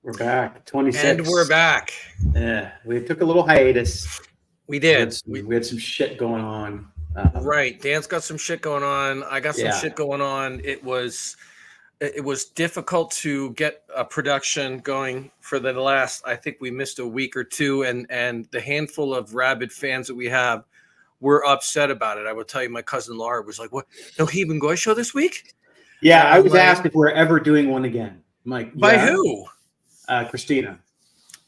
We're back. 26. And we're back. Yeah, we took a little hiatus. We did. We had some shit going on. Right. Dan's got some shit going on. I got some shit going on. It was difficult to get a production going for the last, I think we missed a week or two, and the handful of rabid fans that we have were upset about it. I will tell you, my cousin Laura was like, "What? No Heeb and Goy show this week?" Yeah, I was asked if we're ever doing one again. I'm like, by who? Christina.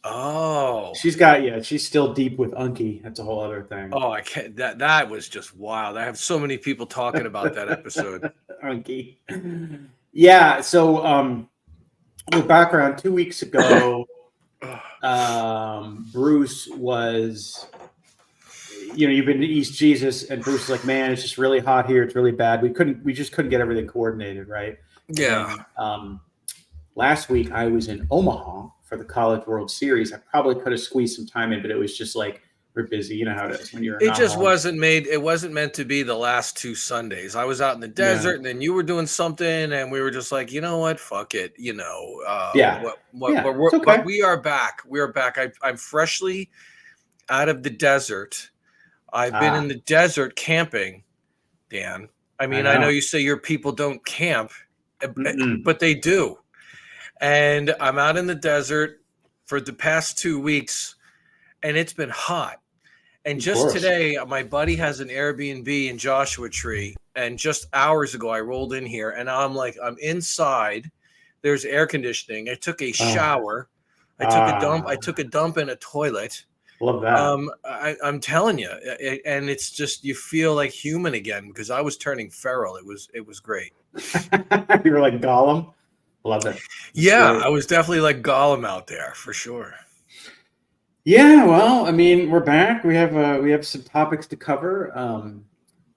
Oh, she's still deep with Unky. That's a whole other thing. Oh, I can't. That was just wild. I have so many people talking about that episode. Unky. Yeah. So, with background, 2 weeks ago, Bruce was, you've been to East Jesus, and Bruce was like, man, it's just really hot here. It's really bad. We just couldn't get everything coordinated, right? Yeah. And, last week I was in Omaha for the College World Series. I probably could have squeezed some time in, but it was just like, we're busy. You know how it is when you're. It wasn't meant to be the last 2 Sundays. I was out in the desert, and then you were doing something, and we were just like, you know what, fuck it, But we are back. We are back. I'm freshly out of the desert. I've been in the desert camping, Dan. I mean, I know you say your people don't camp, but they do. And I'm out in the desert for the past 2 weeks, and it's been hot. And just today, my buddy has an Airbnb in Joshua Tree, and just hours ago, I rolled in here, and I'm inside. There's air conditioning. I took a shower. I took a dump. I took a dump in a toilet. Love that. I'm telling you, and it's just, you feel like human again, because I was turning feral. It was great. You were like Gollum. Love it. Yeah, great. I was definitely like Gollum out there for sure. Yeah, well, I mean, we're back. We have some topics to cover.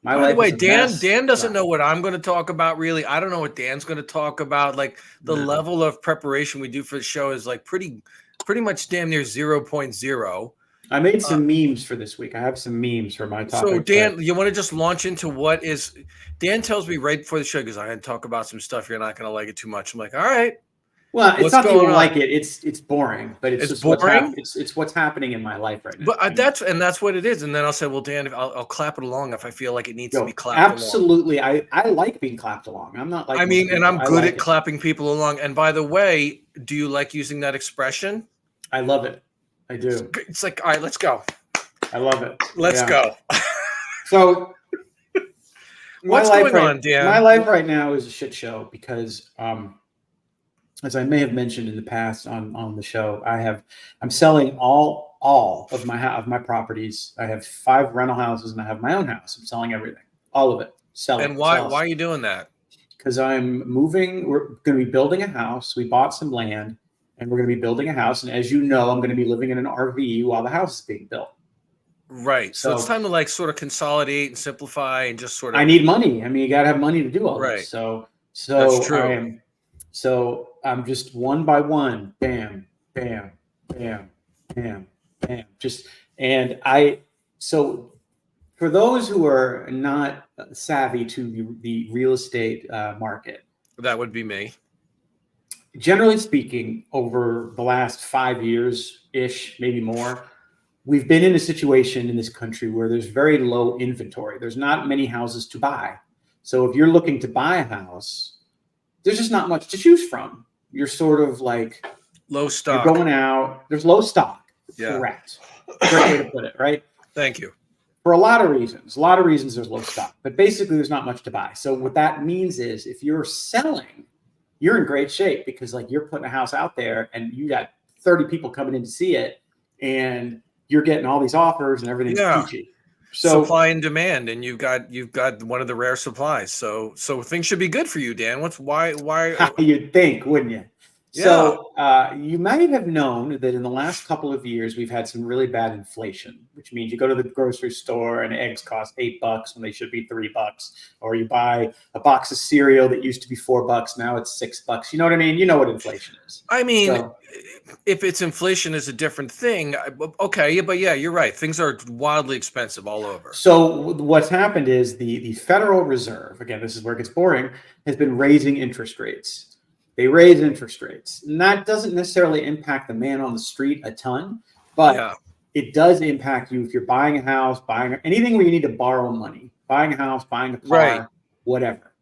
By the way, Dan doesn't know what I'm going to talk about, really. I don't know what Dan's going to talk about. Like, the level of preparation we do for the show is like pretty much damn near 0.0. I made some memes for this week. I have some memes for my topic. So, Dan, you want to just launch into what is... Dan tells me right before the show, because I had to talk about some stuff, you're not going to like it too much. I'm like, all right. Well, it's not that you don't like it. It's boring, but it's just boring. It's what's happening in my life right now. But that's what it is. And then I'll say, well, Dan, I'll clap it along if I feel like it needs to be clapped absolutely. Along. I like being clapped along. I'm not like... I mean, and I'm good at clapping people along. And by the way, do you like using that expression? I love it. I do. It's like, all right, let's go. I love it. Let's go. So, what's going on, Dan? My life right now is a shit show because, as I may have mentioned in the past on the show, I'm selling all of my properties. I have 5 rental houses and I have my own house. I'm selling everything, all of it. Selling. And why are you doing that? Because I'm moving. We're going to be building a house. We bought some land, and we're going to be building a house. And as you know, I'm going to be living in an RV while the house is being built. Right. So it's time to like sort of consolidate and simplify and just sort of... I need money. I mean, you got to have money to do all this. So that's true. So I'm just one by one, bam, bam, bam, bam, bam. So for those who are not savvy to the real estate market, that would be me. Generally speaking, over the last 5 years-ish, maybe more, we've been in a situation in this country where there's very low inventory. There's not many houses to buy. So if you're looking to buy a house, there's just not much to choose from. You're sort of like low stock. You're going out. There's low stock. Yeah. Correct. Great way to put it, right? Thank you. For a lot of reasons. A lot of reasons there's low stock. But basically, there's not much to buy. So what that means is if you're selling, you're in great shape because like you're putting a house out there and you got 30 people coming in to see it and you're getting all these offers and everything's peachy. So supply and demand, and you've got one of the rare supplies. So things should be good for you, Dan. Why? You'd think, wouldn't you? Yeah. So you might have known that in the last couple of years we've had some really bad inflation, which means you go to the grocery store and eggs cost $8 when they should be $3, or you buy a box of cereal that used to be $4, now it's $6. You know what I mean? You know what inflation is. I mean, if it's inflation is a different thing, okay, but yeah, you're right. Things are wildly expensive all over. So what's happened is the Federal Reserve, again, this is where it gets boring, has been raising interest rates. they raise interest rates. And that doesn't necessarily impact the man on the street a ton, but it does impact you if you're buying a house, buying anything where you need to borrow money, buying a house, buying a car, whatever.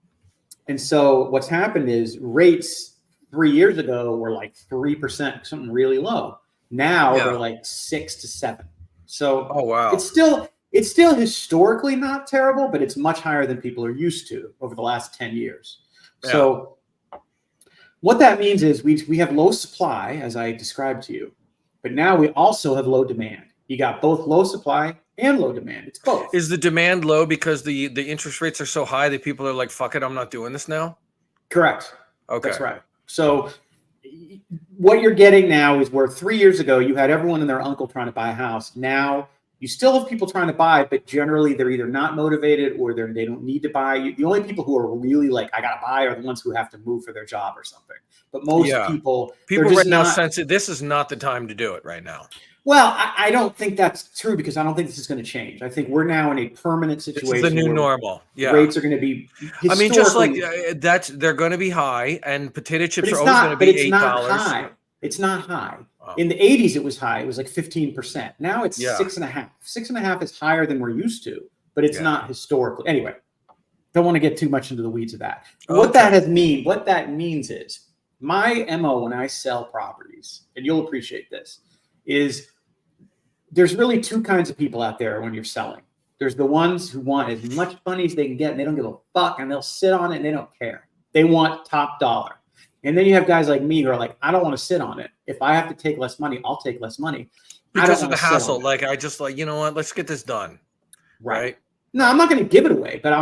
And so what's happened is rates 3 years ago were like 3%, something really low. Now they're like 6 to 7. So it's still historically not terrible, but it's much higher than people are used to over the last 10 years. So what that means is we have low supply, as I described to you, but now we also have low demand. You got both low supply and low demand. It's both. Is the demand low because the interest rates are so high that people are like, fuck it, I'm not doing this now? Correct. Okay. That's right. So what you're getting now is where 3 years ago you had everyone and their uncle trying to buy a house. Now you still have people trying to buy, but generally they're either not motivated or they don't need to buy. The only people who are really like, I got to buy, are the ones who have to move for their job or something. But most people right now sense that this is not the time to do it right now. Well, I don't think that's true because I don't think this is going to change. I think we're now in a permanent situation. This is the new normal. Rates are going to be. I mean, just like they're going to be high, and potato chips are always going to be $8. It's not high. Oh. In the 80s, it was high. It was like 15%. Now it's 6.5. 6.5 is higher than we're used to, but it's not historically. Anyway, don't want to get too much into the weeds of that. What that means is my MO when I sell properties, and you'll appreciate this, is there's really two kinds of people out there when you're selling. There's the ones who want as much money as they can get and they don't give a fuck and they'll sit on it and they don't care. They want top dollar. And then you have guys like me who are like, I don't want to sit on it. If I have to take less money, I'll take less money. Because of the hassle. Like I just like, you know what, let's get this done. Right. No, I'm not going to give it away, but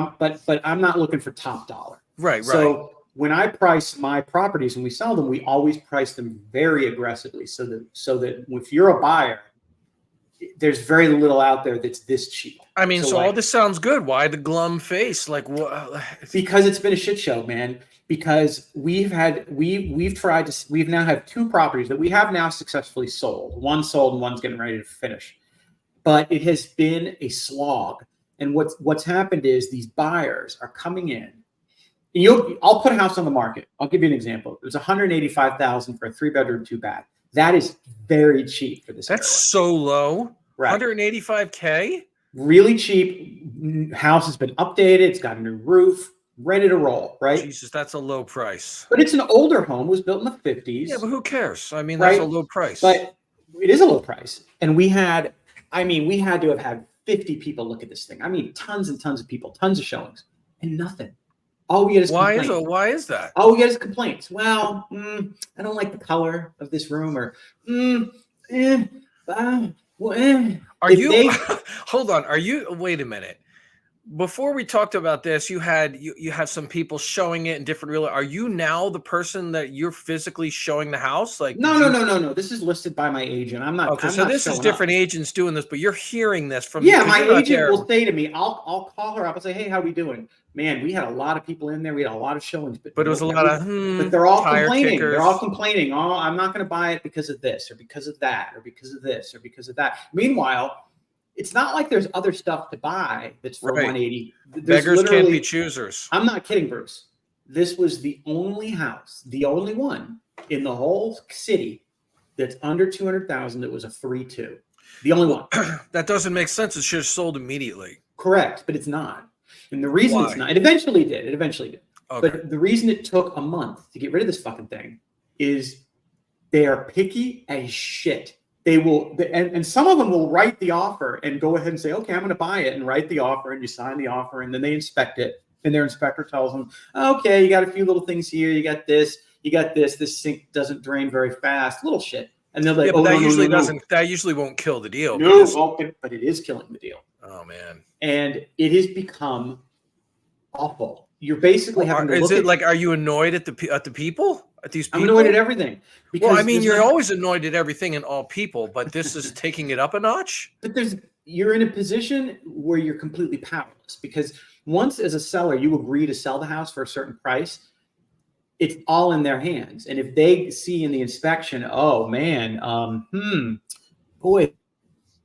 I'm not looking for top dollar. Right. So when I price my properties and we sell them, we always price them very aggressively so that if you're a buyer, there's very little out there that's this cheap. I mean, so all this sounds good. Why the glum face? Like what? Because it's been a shit show, man. Because we've now have 2 properties that we have now successfully sold. One sold and one's getting ready to finish. But it has been a slog. And what's happened is these buyers are coming in. And I'll put a house on the market. I'll give you an example. It was $185,000 for a 3-bedroom, 2-bath. That is very cheap for this. That's so low. Right. $185K. Really cheap. House has been updated. It's got a new roof, ready to roll. Right. Jesus, that's a low price. But it's an older home. It was built in the 50s. Yeah, but who cares? I mean, that's a low price. But it is a low price. And we had to have had 50 people look at this thing. I mean, tons and tons of people, tons of showings, and nothing. All we get is complaints. Why is that? All we get is complaints. Well, I don't like the color of this room, or Are you? Hold on. Are you? Wait a minute. Before we talked about this, you have some people showing it in different real. Are you now the person that you're physically showing the house? Like no. This is listed by my agent. I'm not. Okay, so this is different agents doing this, but you're hearing this from. Yeah, my agent will say to me, I'll call her up and say, hey, how we doing? Man, we had a lot of people in there. We had a lot of showings, but it was a lot of. But they're all complaining. Kickers. They're all complaining. Oh, I'm not going to buy it because of this, or because of that, or because of this, or because of that. Meanwhile, it's not like there's other stuff to buy that's for 180. Beggars can't be choosers. I'm not kidding, Bruce. This was the only house, the only one in the whole city that's under 200,000 that was a 3-2. The only one. That doesn't make sense. It should have sold immediately. Correct, but it's not. And the reason it's not, it eventually did. Okay. But the reason it took a month to get rid of this fucking thing is they are picky as shit. They will, and some of them will write the offer and go ahead and say, okay, I'm going to buy it, and write the offer, and you sign the offer, and then they inspect it, and their inspector tells them, okay, you got a few little things here, you got this, this sink doesn't drain very fast, little shit. And they're like, that usually won't kill the deal. No, but it is killing the deal. Oh man. And it has become awful. You're basically having to look at, like, are you annoyed at the people? At these people? I'm annoyed at everything. Well, I mean, you're always annoyed at everything and all people, but this is taking it up a notch. But you're in a position where you're completely powerless, because once as a seller you agree to sell the house for a certain price, it's all in their hands. And if they see in the inspection, oh man, boy,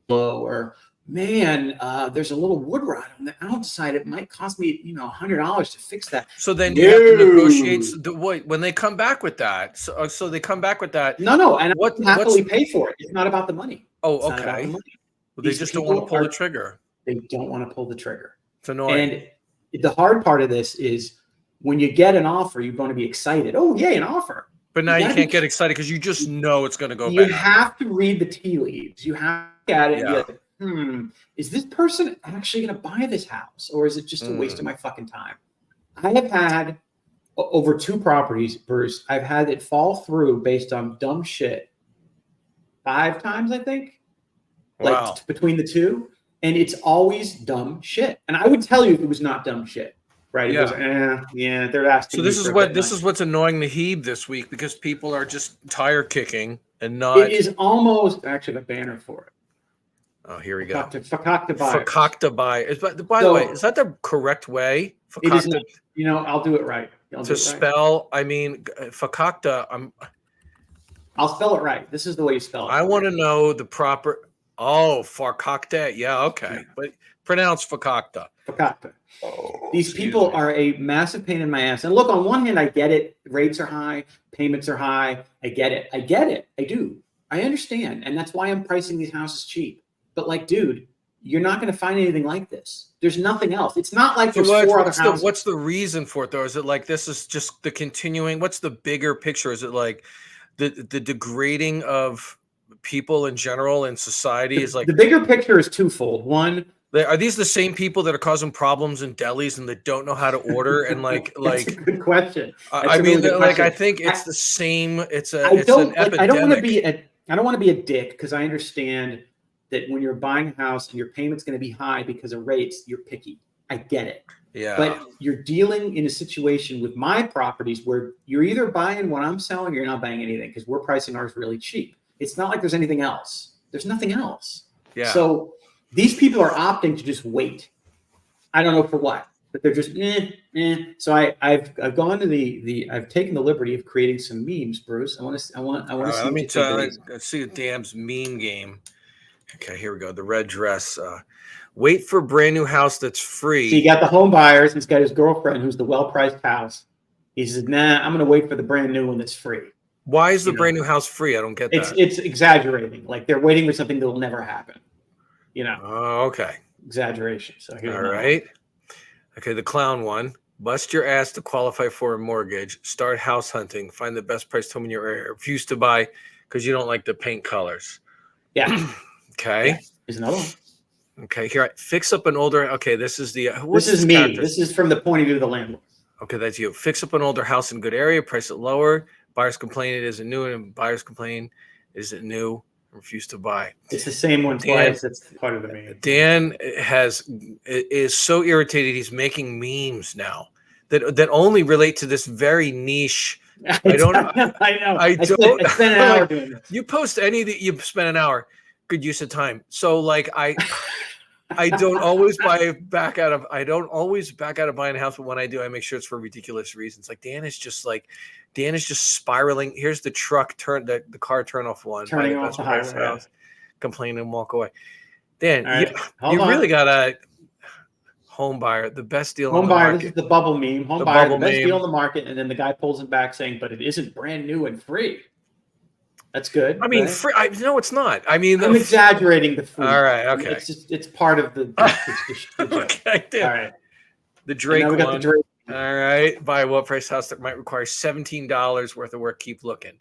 or man, there's a little wood rot on the outside. It might cost me, $100 to fix that. So then you have to negotiate when they come back with that. So they come back with that. No, and I happily pay for it. It's not about the money. Oh, okay. Well, they just don't want to pull the trigger. They don't want to pull the trigger. It's annoying. And the hard part of this is when you get an offer, you're going to be excited. Oh, yay, an offer. But now you can't get excited because you just know it's going to go bad. You have to read the tea leaves. You have to look at it and be like, is this person actually going to buy this house? Or is it just a waste of my fucking time? I have had over 2 properties, Bruce. I've had it fall through based on dumb shit 5 times, I think. Wow. Like between the 2. And it's always dumb shit. And I would tell you if it was not dumb shit. Right. Yeah. It was, they're asking. So this is what's annoying the Heeb this week because people are just tire kicking and not. It is almost actually a banner for it. Oh, here we go. Fakakta buyers. By the way, is that the correct way? It is. I'll do it right. To spell, I mean, fakakta. I'll spell it right. This is the way you spell it. I want to know the proper. Oh, fakakta. Yeah, okay, yeah. But pronounce fakakta. Fakakta. These people are a massive pain in my ass. And look, on one hand, I get it. Rates are high. Payments are high. I get it. I do. I understand. And that's why I'm pricing these houses cheap. But like, dude, you're not going to find anything like this. There's nothing else. It's not like there's 4 other houses. What's the reason for it, though? Is it like this is just the continuing? What's the bigger picture? Is it like the degrading of people in general in society? Is like the bigger picture is twofold. One, are these the same people that are causing problems in delis and that don't know how to order and like That's a good question. I think it's the same. It's an epidemic. I don't want to be a dick because I understand that when you're buying a house and your payment's going to be high because of rates, you're picky. I get it. Yeah. But you're dealing in a situation with my properties where you're either buying what I'm selling or you're not buying anything because we're pricing ours really cheap. It's not like there's anything else. There's nothing else. Yeah. So these people are opting to just wait. I don't know for what, but they're just So I've gone to I've taken the liberty of creating some memes, Bruce. I want to see. Let me tell you. Let's see the damn's meme game. Okay, here we go. The red dress. Wait for brand new house that's free. So you got the home buyers. He's got his girlfriend who's the well-priced house. He says, nah, I'm going to wait for the brand new one that's free. Why is the brand new house free? I don't get that. It's exaggerating. Like they're waiting for something that will never happen. Oh, okay. Exaggeration. So here's all right. Okay, the clown one. Bust your ass to qualify for a mortgage. Start house hunting. Find the best priced home in your area. Refuse to buy because you don't like the paint colors. Yeah. Okay. Yeah. Here's another one. Okay, here. Fix up an older. Okay, this is the. This is me. Character? This is from the point of view of the landlord. Okay, that's you. Fix up an older house in good area. Price it lower. Buyers complain it isn't new, and buyers complain is it new. Refuse to buy. It's the same one twice. That's part of the meme. Dan is so irritated. He's making memes now that only relate to this very niche. I don't. I know. I don't. I spent an hour doing this. You post any that you spent an hour. Good use of time. So like I don't always back out of buying a house, but when I do, I make sure it's for ridiculous reasons. Like Dan is just spiraling. Here's the truck the car turn off one. Turning off the highway. House, complain and walk away. Dan, right. you really got a home buyer, the best deal on the market. This is the bubble meme. Home buyer, the best deal on the market, and then the guy pulls it back saying, but it isn't brand new and free. That's good. I mean, free. No, it's not. I mean, I'm exaggerating the free. All right, okay. It's part of the okay, all right. The Drake one. The Drake. All right. Buy a well-priced house that might require $17 worth of work. Keep looking.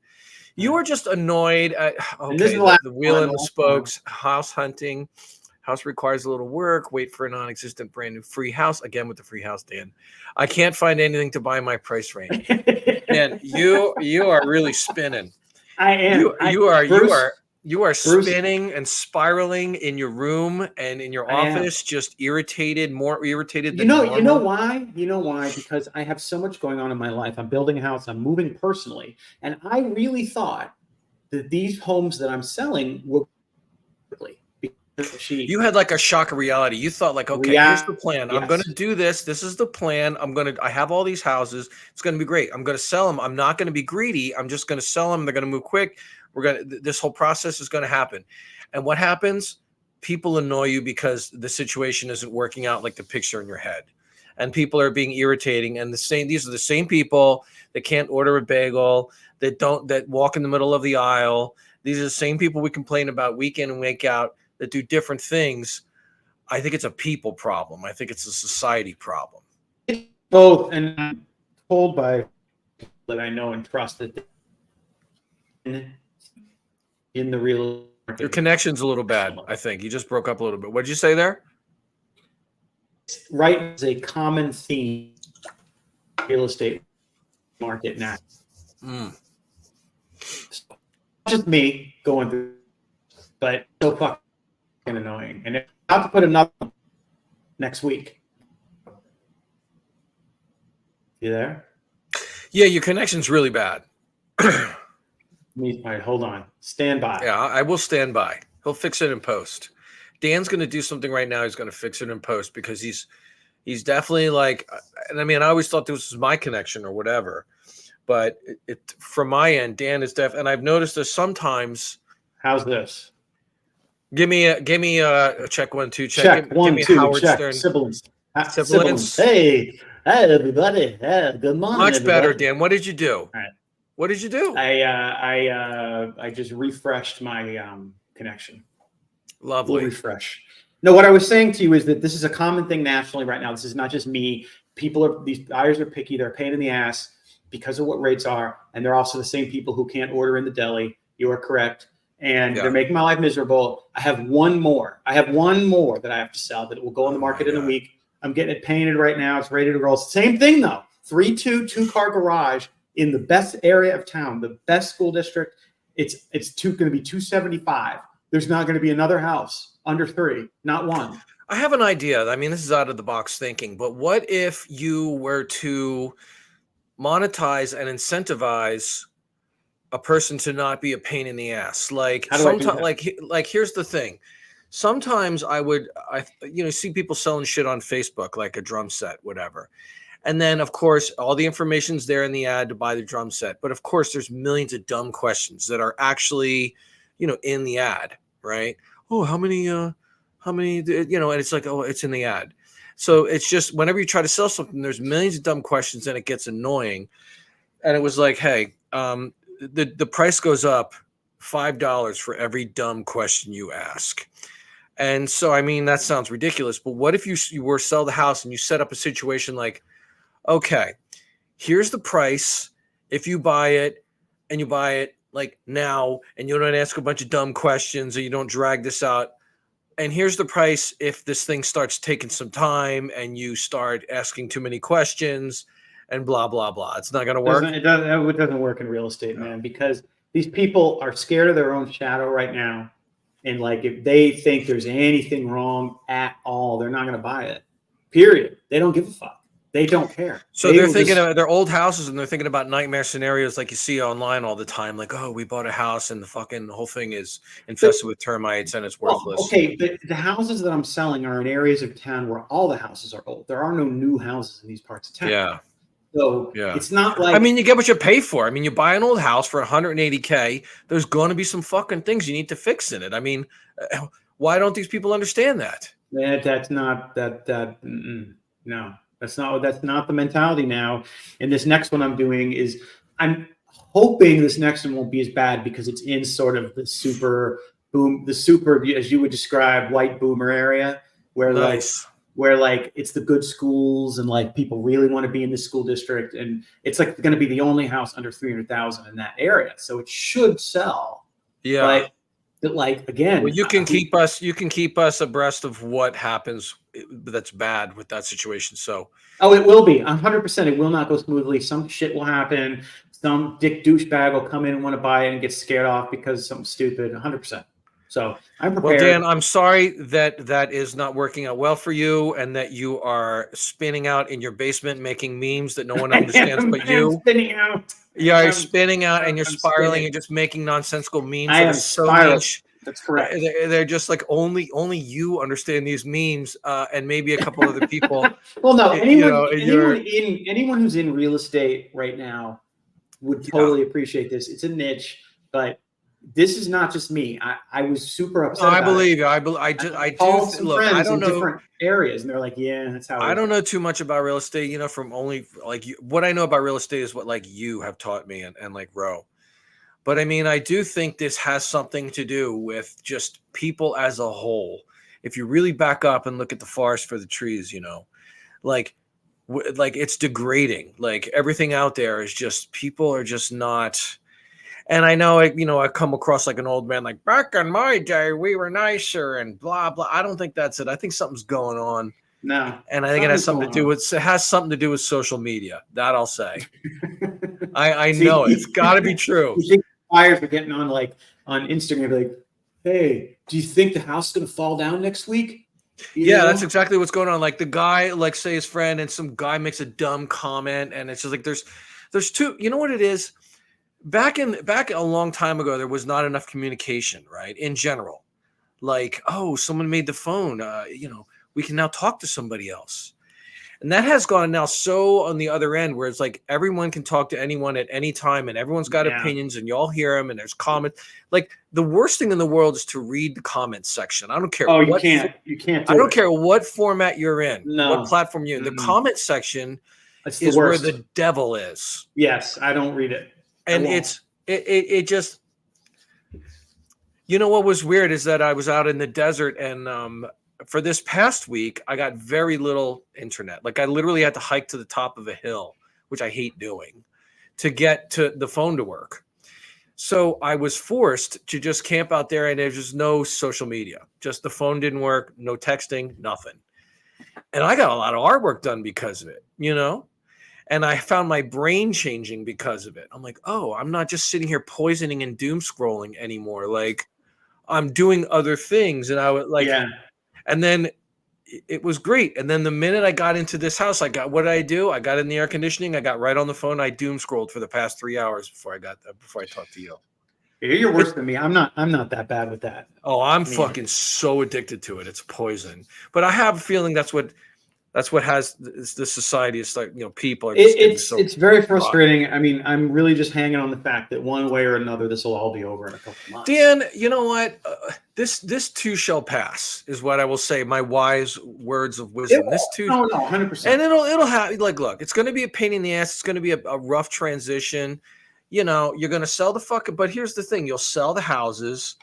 You were just annoyed at the wheel and the spokes. House hunting. House requires a little work. Wait for a non-existent brand new free house. Again with the free house, Dan. I can't find anything to buy in my price range. Dan, you are really spinning. I am. You are spinning and spiraling in your room and in your office, just irritated, more irritated than normal. You know why? You know why? Because I have so much going on in my life. I'm building a house. I'm moving personally. And I really thought that these homes that I'm selling were you had like a shock of reality. You thought like, okay, here's the plan. Yes. I'm going to do this. This is the plan. I have all these houses. It's going to be great. I'm going to sell them. I'm not going to be greedy. I'm just going to sell them. They're going to move quick. This whole process is going to happen. And what happens? people annoy you because the situation isn't working out like the picture in your head, and people are being irritating. And these are the same people that can't order a bagel, that walk in the middle of the aisle. These are the same people we complain about week in and week out that do different things. I think it's a people problem. I think it's a society problem. Both, and I'm told by people that I know and trust that in the real market. Your connection's a little bad, I think. You just broke up a little bit. What did you say there? Right is a common theme in the real estate market now. It's not just me going through, but so fucking annoying. And I have to put another one next week. You there? Yeah, your connection's really bad. All right, hold on. Stand by. Yeah, I will stand by. He'll fix it in post. Dan's going to do something right now. He's going to fix it in post because he's definitely like, and I mean, I always thought this was my connection or whatever, but it from my end, Dan is and I've noticed this sometimes. How's this? Give me a check 1 2 check. Check give 1 me 2 Howard check. Stern. Sibilance. Sibilance. Hey everybody. Good morning. Much everybody. better, Dan. What did you do? All right. What did you do? I just refreshed my connection. Lovely. We'll refresh. No, what I was saying to you is that this is a common thing nationally right now. This is not just me. These buyers are picky. They're a pain in the ass because of what rates are, and they're also the same people who can't order in the deli. You are correct, and they're making my life miserable. I have one more. that I have to sell that will go on the market in a week. I'm getting it painted right now. It's ready to roll. Same thing though. 3-2 2-car garage in the best area of town, the best school district. It's going to be $275. There's not going to be another house under 3, not one. I have an idea. I mean, this is out of the box thinking, but what if you were to monetize and incentivize a person to not be a pain in the ass? Like sometimes, like here's the thing. Sometimes I see people selling shit on Facebook, like a drum set, whatever. And then, of course, all the information's there in the ad to buy the drum set. But of course, there's millions of dumb questions that are actually, in the ad, right? Oh, how many, and it's like, oh, it's in the ad. So it's just whenever you try to sell something, there's millions of dumb questions and it gets annoying. And it was like, hey, the price goes up $5 for every dumb question you ask. And so, I mean, that sounds ridiculous. But what if you were to sell the house and you set up a situation like, okay, here's the price if you buy it, and you buy it like now, and you don't ask a bunch of dumb questions, or you don't drag this out. And here's the price if this thing starts taking some time and you start asking too many questions and blah, blah, blah. It's not going to work. It doesn't work in real estate, man, because these people are scared of their own shadow right now. And like, if they think there's anything wrong at all, they're not going to buy it, period. They don't give a fuck. They don't care. So they're thinking of their old houses, and they're thinking about nightmare scenarios like you see online all the time. Like, oh, we bought a house and the whole thing is infested with termites and it's worthless. Well, okay, but the houses that I'm selling are in areas of town where all the houses are old. There are no new houses in these parts of town. Yeah. So it's not like, I mean, you get what you pay for. I mean, you buy an old house for $180K. There's going to be some fucking things you need to fix in it. I mean, why don't these people understand that? No. That's not the mentality now. And this next one I'm doing is, I'm hoping this next one won't be as bad because it's in sort of the super, as you would describe, white boomer area where it's the good schools and like people really want to be in the school district, and it's like going to be the only house under 300,000 in that area. So it should sell. Yeah. But like again, well, you can keep us abreast of what happens that's bad with that situation. So it will be 100%. It will not go smoothly. Some shit will happen. Some dick douchebag will come in and want to buy it and get scared off because something stupid. 100%. So I'm prepared. Well, Dan, I'm sorry that is not working out well for you, and that you are spinning out in your basement making memes that no one understands but you. Spinning out. Yeah, you're spinning out and you're spiraling and just making nonsensical memes. I am spiraling. That's correct. They're just like only you understand these memes, and maybe a couple other people. Well, no, anyone who's in real estate right now would totally appreciate this. It's a niche, but this is not just me. I was super No, upset I about believe it. you. I do Called some look. I friends don't in know. different areas, and they're like, "Yeah, that's how it I is." don't know too much about real estate. From only like what I know about real estate is what like you have taught me and like Ro. But I mean, I do think this has something to do with just people as a whole. If you really back up and look at the forest for the trees, like like it's degrading. Like everything out there is just people are just not. And I know I come across like an old man, like back in my day we were nicer and blah blah. I don't think that's it. I think something's going on, No, and I think it has something to do with social media. That I'll say. I know it. It's See, got to be true. you think buyers are getting on on Instagram, like, "Hey, do you think the house is going to fall down next week?" Yeah, that's exactly what's going on. Like the guy, like say his friend, and some guy makes a dumb comment, and it's just like there's two. You know what it is? Back a long time ago, there was not enough communication, right? In general, like, oh, someone made the phone. We can now talk to somebody else. And that has gone now so on the other end where it's like everyone can talk to anyone at any time and everyone's got opinions and you all hear them and there's comments. Like the worst thing in the world is to read the comments section. I don't care. Oh, you can't. You can't do I don't it. care what format you're in, what No. platform you're in. The comment section That's the is where worst. the devil is. Yes, I don't read it. And it just, what was weird is that I was out in the desert and for this past week, I got very little internet. Like I literally had to hike to the top of a hill, which I hate doing, to get to the phone to work. So I was forced to just camp out there and there's just no social media. Just the phone didn't work, no texting, nothing. And I got a lot of artwork done because of it, And I found my brain changing because of it. I'm like, oh, I'm not just sitting here poisoning and doom scrolling anymore. Like I'm doing other things. And I would like, and then it was great. And then the minute I got into this house, what did I do? I got in the air conditioning. I got right on the phone. I doom scrolled for the past 3 hours before I talked to you. You're worse than me. I'm not that bad with that. Oh, I'm fucking so addicted to it. It's poison. But I have a feeling that's what has this society. It's like, people are just it's very frustrating. I mean, I'm really just hanging on the fact that one way or another, this will all be over in a couple of months. Dan, you know what? This too shall pass is what I will say. My wise words of wisdom. This too. No, 100%. And it'll have look, it's going to be a pain in the ass. It's going to be a rough transition. You're going to sell the fucking, but here's the thing. You'll sell the houses.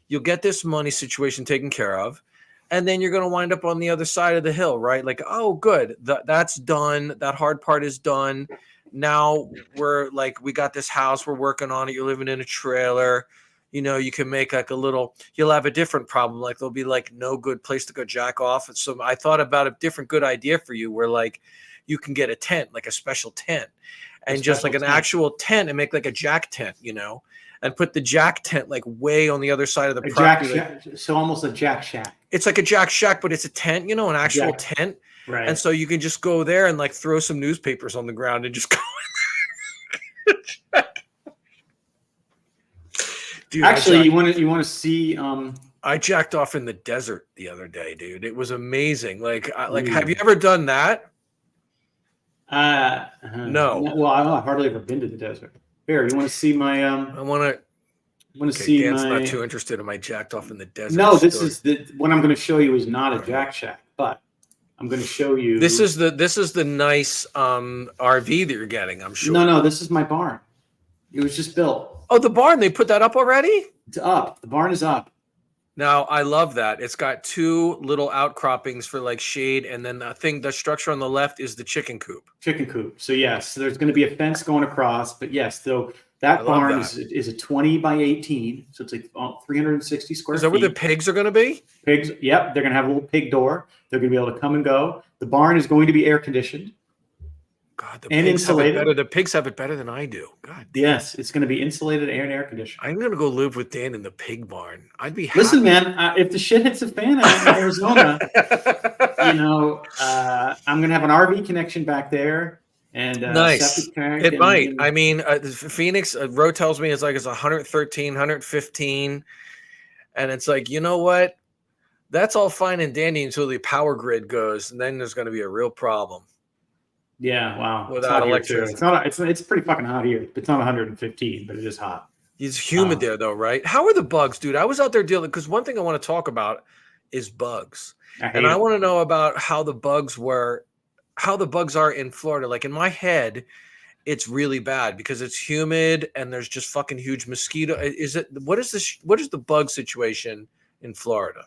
You'll get this money situation taken care of. And then you're going to wind up on the other side of the hill, right? Like, oh, good. That's done. That hard part is done. Now we got this house. We're working on it. You're living in a trailer. You can make like you'll have a different problem. Like there'll be like no good place to go jack off. And so I thought about a different good idea for you where like you can get a tent, like a special tent and just like an actual tent and make like a jack tent, and put the jack tent like way on the other side of the property. So almost a jack shack. It's like a jack shack, but it's a tent, an actual tent. Right. And so you can just go there and like throw some newspapers on the ground and just go. Dude, actually, you want to see? I jacked off in the desert the other day, dude. It was amazing. Like, have you ever done that? No. Well, I've hardly ever been to the desert. Here, you want to see my? I want to see Dan's my. not too interested in my jacked off in the desert. No, this is what I'm going to show you is not a jack shack, but I'm going to show you. This is the nice RV that you're getting. I'm sure. No, this is my barn. It was just built. Oh, the barn! They put that up already? It's up. The barn is up. Now I love that. It's got two little outcroppings for like shade, and then the structure on the left is the chicken coop. So yes, there's going to be a fence going across, but yes, though that barn is a 20 by 18, so it's like 360 square feet. Is that where the pigs are going to be? Pigs, yep. They're going to have a little pig door. They're going to be able to come and go. The barn is going to be air conditioned. God, the and pigs insulated. Have it better. The pigs have it better than I do. God. Yes, it's going to be insulated and air conditioned. I'm going to go live with Dan in the pig barn. I'd be happy. Listen, man, if the shit hits the fan out in Arizona, I'm going to have an RV connection back there. And nice. It might. I mean, Phoenix, Ro tells me it's 113, 115. And it's like, you know what? That's all fine and dandy until the power grid goes. And then there's going to be a real problem. Yeah, wow. Without electricity. It's pretty fucking hot here. It's not 115, but it is hot. It's humid there though, right? How are the bugs, dude? I was out there dealing, because one thing I want to talk about is bugs. And I want to know about how the bugs are in Florida. Like in my head, it's really bad because it's humid and there's just fucking huge mosquito. What is the bug situation in Florida?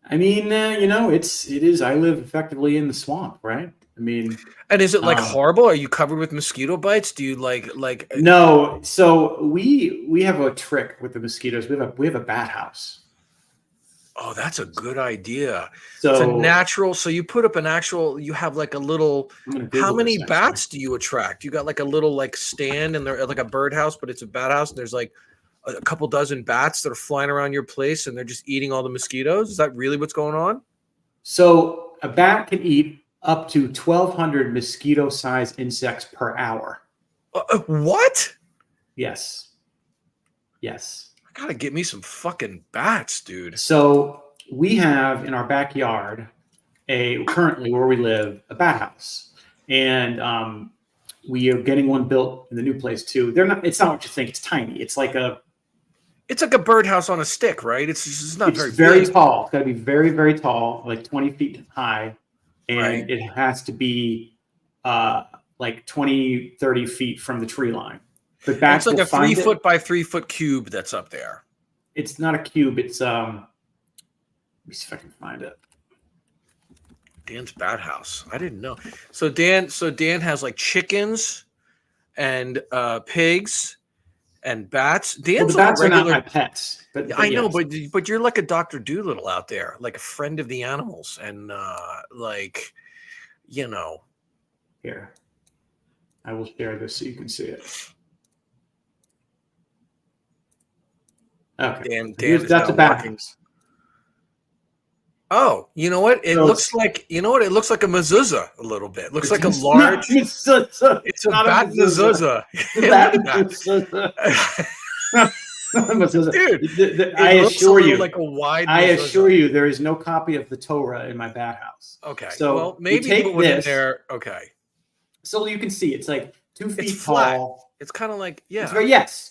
I mean, it is. I live effectively in the swamp, right? I mean, and is it like horrible? Are you covered with mosquito bites? Do you like? No. So we have a trick with the mosquitoes. We have a bat house. Oh, that's a good idea. So it's a natural. So you put up you have like a little, how many bats do you attract? You got like a little like stand and they're like a birdhouse, but it's a bat house. And there's like a couple dozen bats that are flying around your place and they're just eating all the mosquitoes. Is that really what's going on? So a bat can eat up to 1,200 mosquito-sized insects per hour. What? Yes. Yes. I gotta get me some fucking bats, dude. So we have in our backyard currently where we live, a bat house. And we are getting one built in the new place too. It's not what you think. It's tiny. It's like a birdhouse on a stick, right? It's not very big. tall. It's got to be very, very tall, like 20 feet high. And It has to be like 20, 30 feet from the tree line. But it's like a 3 foot by 3 foot cube that's up there. It's not a cube. It's let me see if I can find it. Dan's bat house. I didn't know. So Dan has like chickens and pigs and bats. Dan's the bats are not my pets. But I know, but you're like a Dr. Doolittle out there, like a friend of the animals, and Here, I will share this so you can see it. Okay, that's a bat house. Oh, you know what? It looks like a mezuzah a little bit. It looks like a large. It's a bat mezuzah. Dude, I assure you, like a wide. I assure you, there is no copy of the Torah in my bat house. Okay, so maybe take put this in there. Okay, so you can see it's like 2 feet it's flat. tall. It's kind of like yes.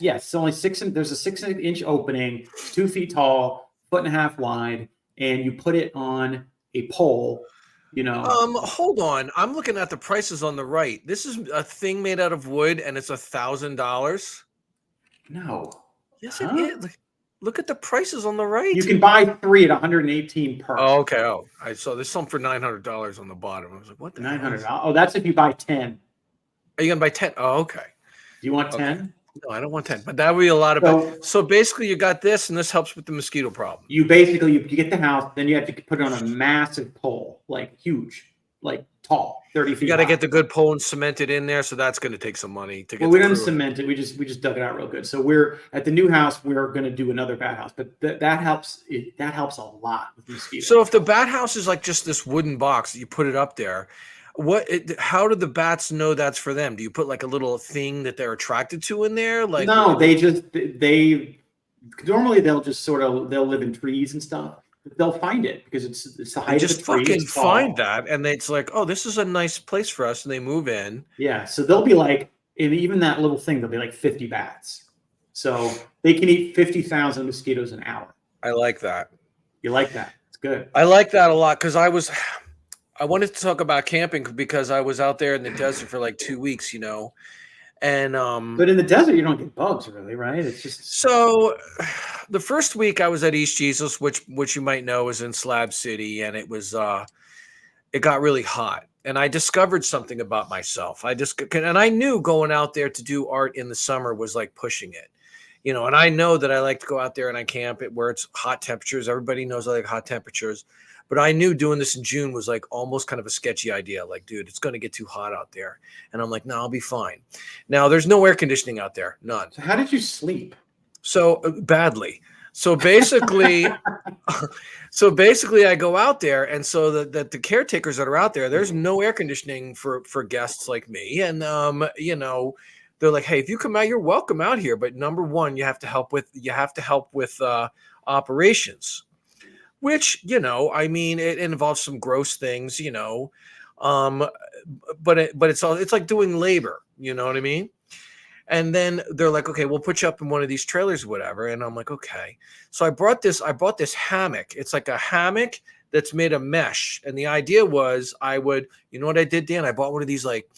It's only there's a 6-inch opening, 2 feet tall, 1.5 feet wide. And you put it on a pole, Hold on. I'm looking at the prices on the right. This is a thing made out of wood, and it's $1,000. No. Yes, it is. Look at the prices on the right. You can buy 3 at $118 per. Oh, okay. Oh, I saw there's some for $900 on the bottom. I was like, what the $900? Oh, that's if you buy 10. Are you gonna buy 10? Oh, okay. Do you want 10? No, I don't want 10, but that would be a lot of. So basically, you got this, and this helps with the mosquito problem. You basically you get the house, then you have to put it on a massive pole, like huge, like tall, 30 feet. You got to get the good pole and cement it in there, so that's going to take some money to get. Well, we didn't cement it. We just dug it out real good. So we're at the new house. We're going to do another bat house, but that helps. That helps a lot with mosquitoes. So if the bat house is like just this wooden box that you put it up there. How do the bats know that's for them? Do you put like a little thing that they're attracted to in there? Like no, they normally they'll live in trees and stuff. They'll find it because it's the height of the tree. Fucking find that, and it's like, oh, this is a nice place for us, and they move in. Yeah, so they'll be like, in even that little thing, there'll be like 50 bats. So they can eat 50,000 mosquitoes an hour. I like that. You like that? It's good. I like that a lot because I wanted to talk about camping because I was out there in the desert for like 2 weeks, and but in the desert you don't get bugs really, right? It's just so the first week I was at East Jesus, which you might know is in Slab City, and it was it got really hot, and I discovered something about myself. And I knew going out there to do art in the summer was like pushing it. And I know that I like to go out there and I camp it where it's hot temperatures. Everybody knows I like hot temperatures. But I knew doing this in June was like almost kind of a sketchy idea. Like, dude, it's going to get too hot out there. And I'm like, no, I'll be fine. Now, there's no air conditioning out there. None. So how did you sleep? So badly. So basically, I go out there. And so the caretakers that are out there, there's no air conditioning for guests like me. And, they're like, hey, if you come out, you're welcome out here. But number one, you have to help with operations. Which, it involves some gross things, but it's like doing labor, you know what I mean? And then they're like, okay, we'll put you up in one of these trailers or whatever. And I'm like, okay. So I bought this hammock. It's like a hammock that's made of mesh. And the idea was you know what I did, Dan? I bought one of these, like,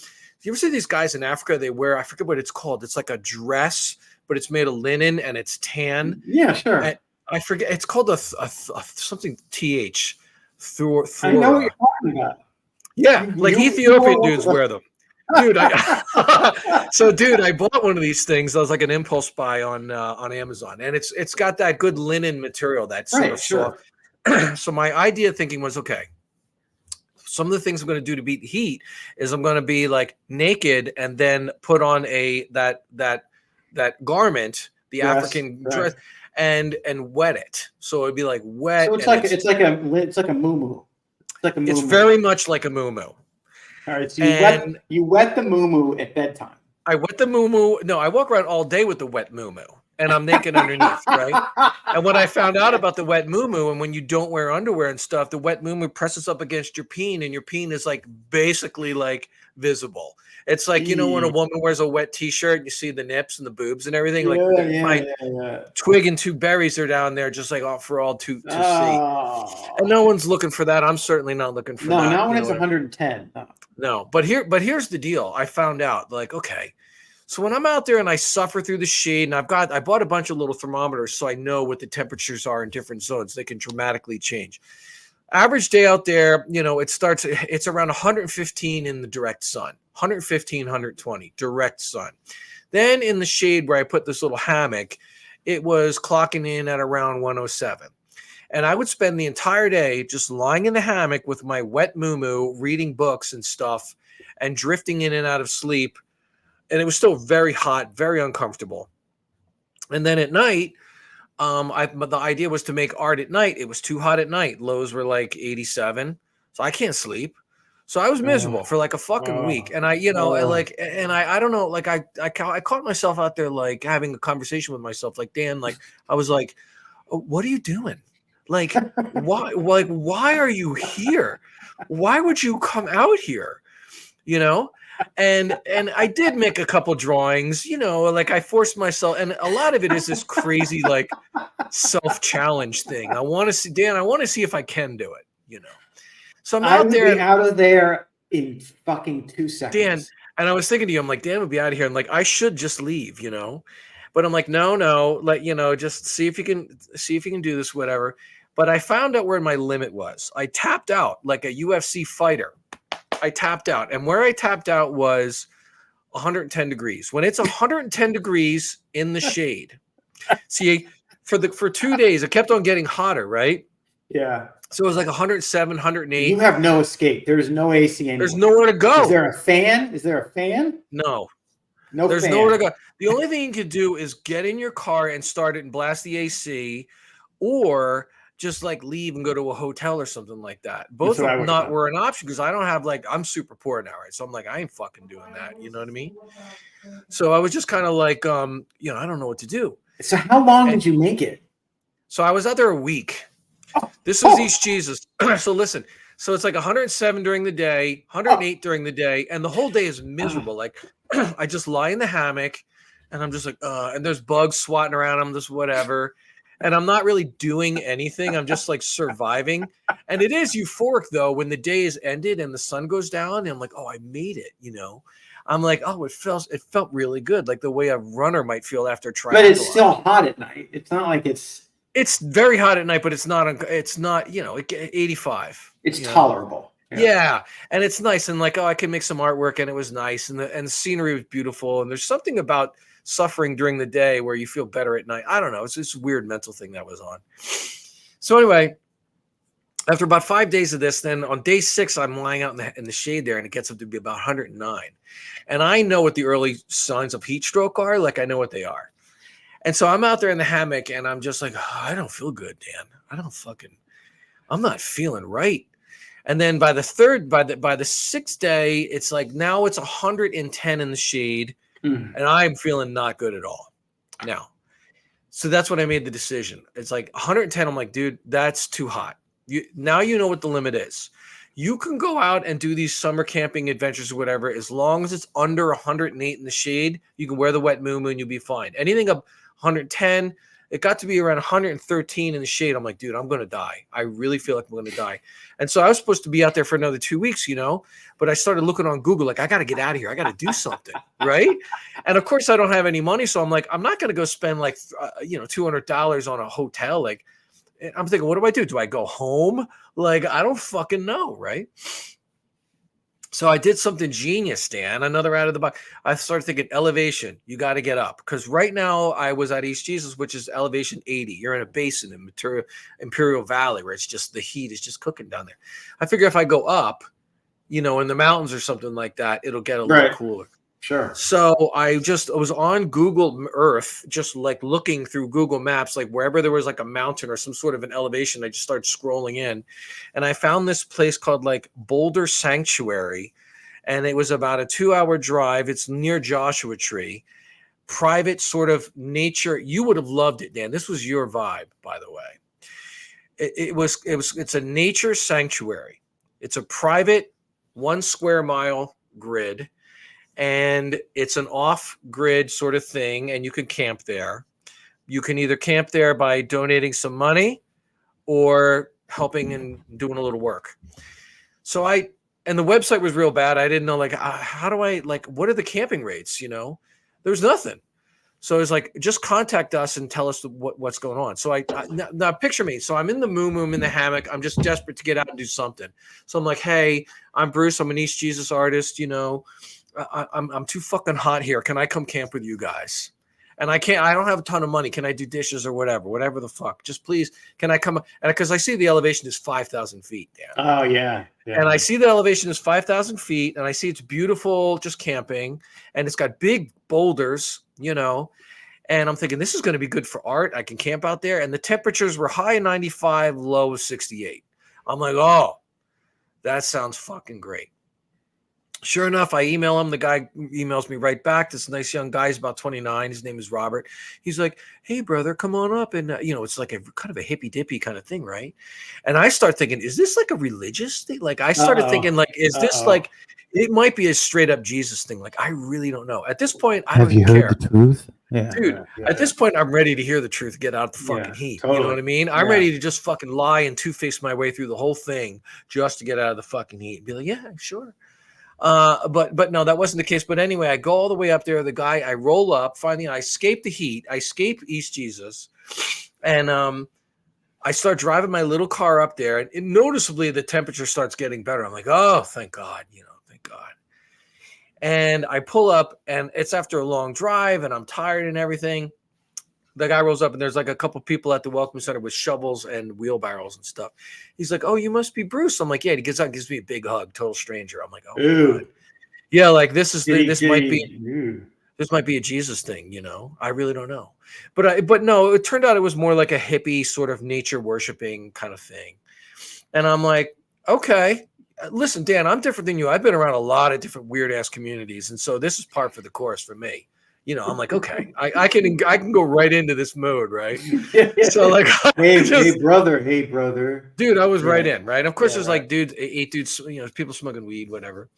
you ever see these guys in Africa? They wear, I forget what it's called. It's like a dress, but it's made of linen and it's tan. Yeah, sure. And I forget. It's called a something TH. Thor. I know what you're talking about. Yeah, like Ethiopian dudes wear them. Dude, dude, I bought one of these things. I was like an impulse buy on Amazon, and it's got that good linen material that's sort of soft. So my idea thinking was, okay, some of the things I'm going to do to beat the heat is I'm going to be like naked and then put on that garment, the African dress, and wet it. So it'd be like wet. So it's like a mumu. It's very much like a mumu. All right, so you wet the mumu at bedtime. I wet the mumu. No, I walk around all day with the wet mumu, and I'm naked underneath, right? And when I found out about the wet mumu, and when you don't wear underwear and stuff, the wet mumu presses up against your peen, and your peen is like basically like visible. It's like, you know, when a woman wears a wet T-shirt and you see the nips and the boobs and everything, twig and two berries are down there, just like for all to see. And no one's looking for that. I'm certainly not looking for that. No, not when it's 110. No, but here's the deal. I found out, like, okay, so when I'm out there and I suffer through the shade, and I bought a bunch of little thermometers so I know what the temperatures are in different zones. They can dramatically change. Average day out there, you know, it's around 115 in the direct sun, 115, 120 direct sun. Then in the shade where I put this little hammock, it was clocking in at around 107. And I would spend the entire day just lying in the hammock with my wet muumuu, reading books and stuff, and drifting in and out of sleep. And it was still very hot, very uncomfortable. And then at night, the idea was to make art at night. It was too hot at night. Lows were like 87. So I can't sleep. So I was miserable for like a fucking week. And I don't know, like I caught myself out there, like having a conversation with myself, like, Dan, like, I was like, what are you doing? Like, why are you here? Why would you come out here? You know? And I did make a couple drawings, you know, like I forced myself, and a lot of it is this crazy, like, self-challenge thing. I want to see if I can do it, you know. So I'm out of there in fucking 2 seconds. Dan, and I was thinking to you, I'm like, Dan would be out of here, and like I should just leave, you know. But I'm like, no, just see if you can do this, whatever. But I found out where my limit was. I tapped out like a UFC fighter. I tapped out, and where I tapped out was 110 degrees. When it's 110 degrees in the shade, see, for 2 days, it kept on getting hotter, right? Yeah. So it was like 107, 108. You have no escape. There's no AC anymore. There's nowhere to go. Is there a fan? No. No, there's nowhere to go. The only thing you could do is get in your car and start it and blast the AC, or just like leave and go to a hotel or something like that. Both were an option, because I don't have, like, I'm super poor now, right? So I'm like, I ain't fucking doing that. You know what I mean? So I was just kind of like, I don't know what to do. So how long did you make it? So I was out there a week. This was East Jesus. So listen, so it's like 107 during the day, 108 during the day, and the whole day is miserable. Like, I just lie in the hammock, and I'm just like, and there's bugs swatting around. I'm just whatever. And I'm not really doing anything. I'm just like surviving. And it is euphoric, though, when the day is ended and the sun goes down, and I'm like, oh, I made it, you know. I'm like, oh, it felt really good, like the way a runner might feel after triathlon. But it's still hot at night. It's not like it's very hot at night, but it's not, 85. It's tolerable. Yeah. And it's nice. And like, oh, I can make some artwork, and it was nice. And the scenery was beautiful. And there's something about suffering during the day where you feel better at night. I don't know. It's this weird mental thing that was on. So anyway, after about 5 days of this, then on day 6, I'm lying out in the shade there, and it gets up to be about 109. And I know what the early signs of heat stroke are. Like, I know what they are. And so I'm out there in the hammock, and I'm just like, oh, I don't feel good, Dan. I'm not feeling right. And then by the 6th day, it's like, now it's 110 in the shade. And I'm feeling not good at all now. So that's when I made the decision. It's like 110. I'm like, dude, that's too hot. Now you know what the limit is. You can go out and do these summer camping adventures or whatever. As long as it's under 108 in the shade, you can wear the wet muumuu and you'll be fine. Anything up 110, it got to be around 113 in the shade. I'm like, dude, I'm going to die. I really feel like I'm going to die. And so I was supposed to be out there for another 2 weeks, but I started looking on Google, like, I got to get out of here. I got to do something. Right. And of course I don't have any money. So I'm like, I'm not going to go spend like, $200 on a hotel. Like, I'm thinking, what do I do? Do I go home? Like, I don't fucking know. Right. So I did something genius, Dan, another out of the box. I started thinking elevation. You got to get up. Because right now I was at East Jesus, which is elevation 80. You're in a basin in Imperial Valley where it's just the heat is just cooking down there. I figure if I go up, in the mountains or something like that, it'll get a little cooler. Sure. So I was on Google Earth, just like looking through Google Maps, like wherever there was like a mountain or some sort of an elevation, I just started scrolling in, and I found this place called like Boulder Sanctuary, and it was about a 2-hour drive. It's near Joshua Tree, private sort of nature. You would have loved it, Dan. This was your vibe, by the way. It's a nature sanctuary. It's a private 1 square mile grid. And it's an off-grid sort of thing, and you can camp there. You can either camp there by donating some money or helping and doing a little work. So and the website was real bad. I didn't know, like, how do I, like, what are the camping rates, There's nothing. So it's like, just contact us and tell us what's going on. So now picture me. So I'm in the muumuu, I'm in the hammock. I'm just desperate to get out and do something. So I'm like, hey, I'm Bruce. I'm an East Jesus artist, I'm too fucking hot here. Can I come camp with you guys? And I don't have a ton of money. Can I do dishes or whatever the fuck? Just please, can I come? And because I see the elevation is 5,000 feet, Dan. Oh yeah. And I see the elevation is 5,000 feet, and I see it's beautiful, just camping, and it's got big boulders, and I'm thinking this is going to be good for art. I can camp out there, and the temperatures were high 95, low 68. I'm like, oh, that sounds fucking great. Sure enough, I email him. The guy emails me right back. This nice young guy is about 29. His name is Robert. He's like, hey, brother, come on up. And, it's like a kind of a hippy dippy kind of thing, right? And I start thinking, is this like a religious thing? Like, I started thinking, like, is this like, it might be a straight up Jesus thing. Like, I really don't know. At this point, I don't even care. Have you heard the truth? Yeah, dude, at this point, I'm ready to hear the truth, get out the fucking heat. Totally. You know what I mean? I'm ready to just fucking lie and two-face my way through the whole thing just to get out of the fucking heat and be like, yeah, sure. But no, that wasn't the case. But anyway, I go all the way up there. The guy, I roll up, finally, I escape the heat. I escape East Jesus. And I start driving my little car up there. And noticeably, the temperature starts getting better. I'm like, oh, thank God, thank God. And I pull up, and it's after a long drive, and I'm tired and everything. The guy rolls up, and there's like a couple people at the welcome center with shovels and wheelbarrows and stuff. He's like, oh, you must be Bruce. I'm like, yeah. He gets out, gives me a big hug, total stranger. I'm like, oh, my God. Yeah, like this might be a Jesus thing, I really don't know. But no, it turned out it was more like a hippie sort of nature worshiping kind of thing. And I'm like, okay, listen, Dan, I'm different than you. I've been around a lot of different weird ass communities. And so this is par for the course for me. I'm like, okay, I can go right into this mode, right? So like, hey brother, dude, I was right in, right? Of course, there's like 8 dudes, people smoking weed, whatever.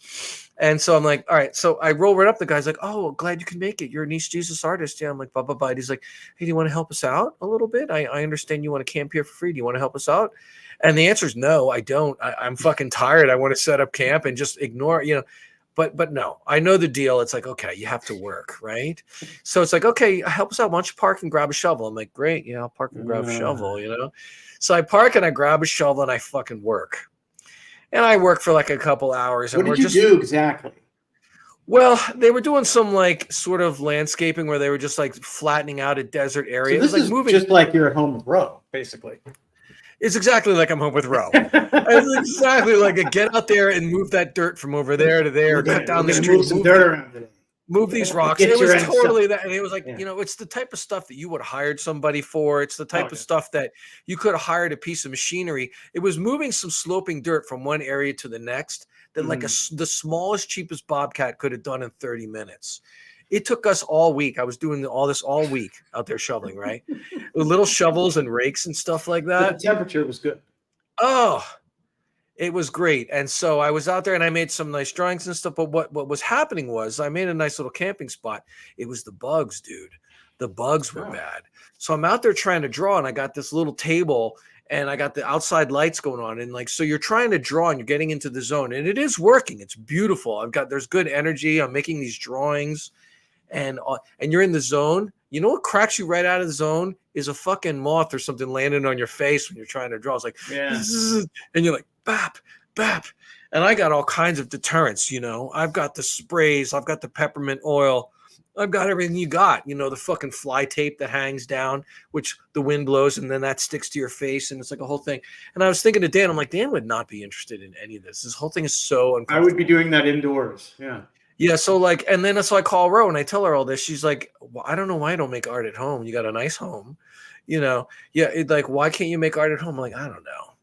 And so I'm like, all right. So I roll right up. The guy's like, oh, glad you can make it. You're an East Jesus artist. Yeah, I'm like, blah blah blah. He's like, hey, do you want to help us out a little bit? I understand you want to camp here for free. Do you want to help us out? And the answer is no, I don't. I'm fucking tired. I want to set up camp and just ignore, But no, I know the deal. It's like, okay, you have to work, right? So it's like, okay, help us out. Why don't you park and grab a shovel? I'm like, great, I'll park and grab a shovel, So I park and I grab a shovel and I fucking work. And I work for like a couple hours. And what did you do exactly? Well, they were doing some like sort of landscaping where they were just like flattening out a desert area. So this is moving, just like you're at home with Ro, basically. It's exactly like I'm home with Ro. It's exactly like a get out there and move that dirt from over there to there, cut down the street, move some dirt around today. Move these rocks. It was totally that. And it was like, it's the type of stuff that you would have hired somebody for. It's the type of stuff that you could have hired a piece of machinery. It was moving some sloping dirt from one area to the next that like the smallest, cheapest Bobcat could have done in 30 minutes. It took us all week. I was doing all this all week out there shoveling, right? With little shovels and rakes and stuff like that. But the temperature was good. Oh, It was great. And so I was out there and I made some nice drawings and stuff. But what was happening was I made a nice little camping spot. It was the bugs, dude. The bugs were bad. So I'm out there trying to draw, and I got this little table and I got the outside lights going on. And like, so you're trying to draw and you're getting into the zone, and it is working. It's beautiful. There's good energy. I'm making these drawings, and you're in the zone. You know what cracks you right out of the zone is a fucking moth or something landing on your face when you're trying to draw. It's like, and you're like, bap, bap. And I got all kinds of deterrents, you know. I've got the sprays, I've got the peppermint oil, I've got everything you got, you know, the fucking fly tape that hangs down, which the wind blows and then that sticks to your face, and it's like a whole thing. And I was thinking to Dan, I'm like, Dan would not be interested in any of this. This whole thing is so uncomfortable. I would be doing that indoors. Yeah. Yeah, so like, and then so I call Ro and I tell her all this. She's like, well, I don't know why I don't make art at home. You got a nice home, you know? Yeah, like, why can't you make art at home? I'm like, I don't know.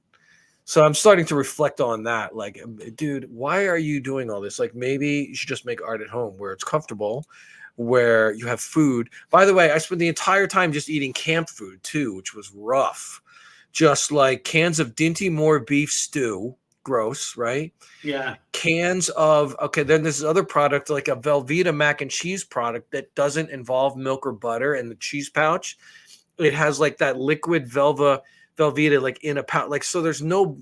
So I'm starting to reflect on that. Like, dude, why are you doing all this? Like, maybe you should just make art at home where it's comfortable, where you have food. By the way, I spent the entire time just eating camp food too, which was rough. Just like cans of Dinty Moore beef stew. Gross, right? Yeah. Cans of, okay, then there's this other product, like a Velveeta mac and cheese product that doesn't involve milk or butter in the cheese pouch. It has like that liquid Velveeta like in a pouch. Like, so there's no,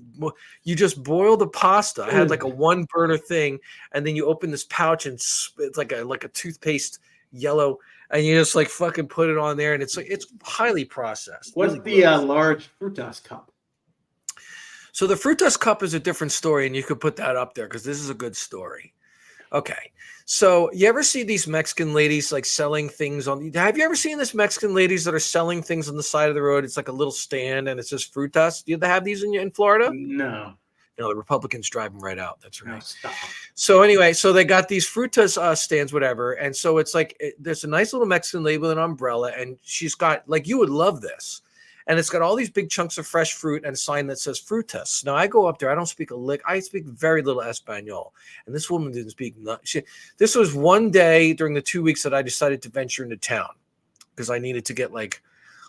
you just boil the pasta. I had like a one burner thing, and then you open this pouch and it's like a toothpaste yellow, and you just like fucking put it on there, and it's like, it's highly processed. What's really the large Frutas cup? So the Frutas cup is a different story, and you could put that up there because this is a good story. Okay. So you ever see these Mexican ladies like selling things have you ever seen this Mexican ladies that are selling things on the side of the road? It's like a little stand and it says Frutas. Do you have these in Florida? No. No, the Republicans drive them right out. That's right. No, stop. So anyway, so they got these Frutas stands, whatever. And so it's like, there's a nice little Mexican lady with an umbrella, and she's got, like, you would love this. And it's got all these big chunks of fresh fruit and a sign that says Frutas. Now I go up there. I don't speak a lick. I speak very little Espanol. And this woman didn't speak. This was one day during the 2 weeks that I decided to venture into town because I needed to get like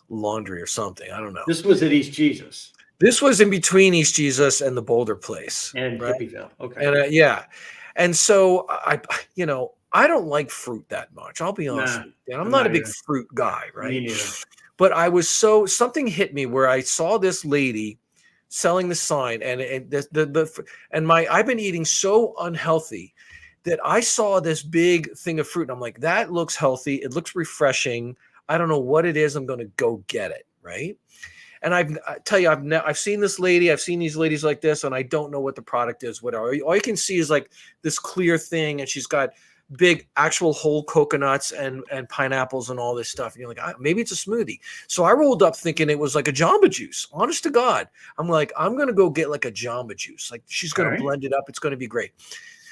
laundry or something. I don't know. This was at East Jesus. This was in between East Jesus and the Boulder place. And right? Hippieville. Okay. And yeah. And so I don't like fruit that much. I'll be honest with you. And I'm not a big fruit guy, right? Me neither. But something hit me where I saw this lady selling the sign, and I've been eating so unhealthy that I saw this big thing of fruit, and I'm like, that looks healthy. It looks refreshing. I don't know what it is. I'm going to go get it, right? And I tell you, I've seen this lady. I've seen these ladies like this, and I don't know what the product is. Whatever. All you can see is like this clear thing, and she's got big actual whole coconuts and pineapples and all this stuff. And you're like, maybe it's a smoothie. So I rolled up thinking it was like a Jamba Juice. Honest to God. I'm like, I'm going to go get like a Jamba Juice. Like, she's going to blend it up. It's going to be great.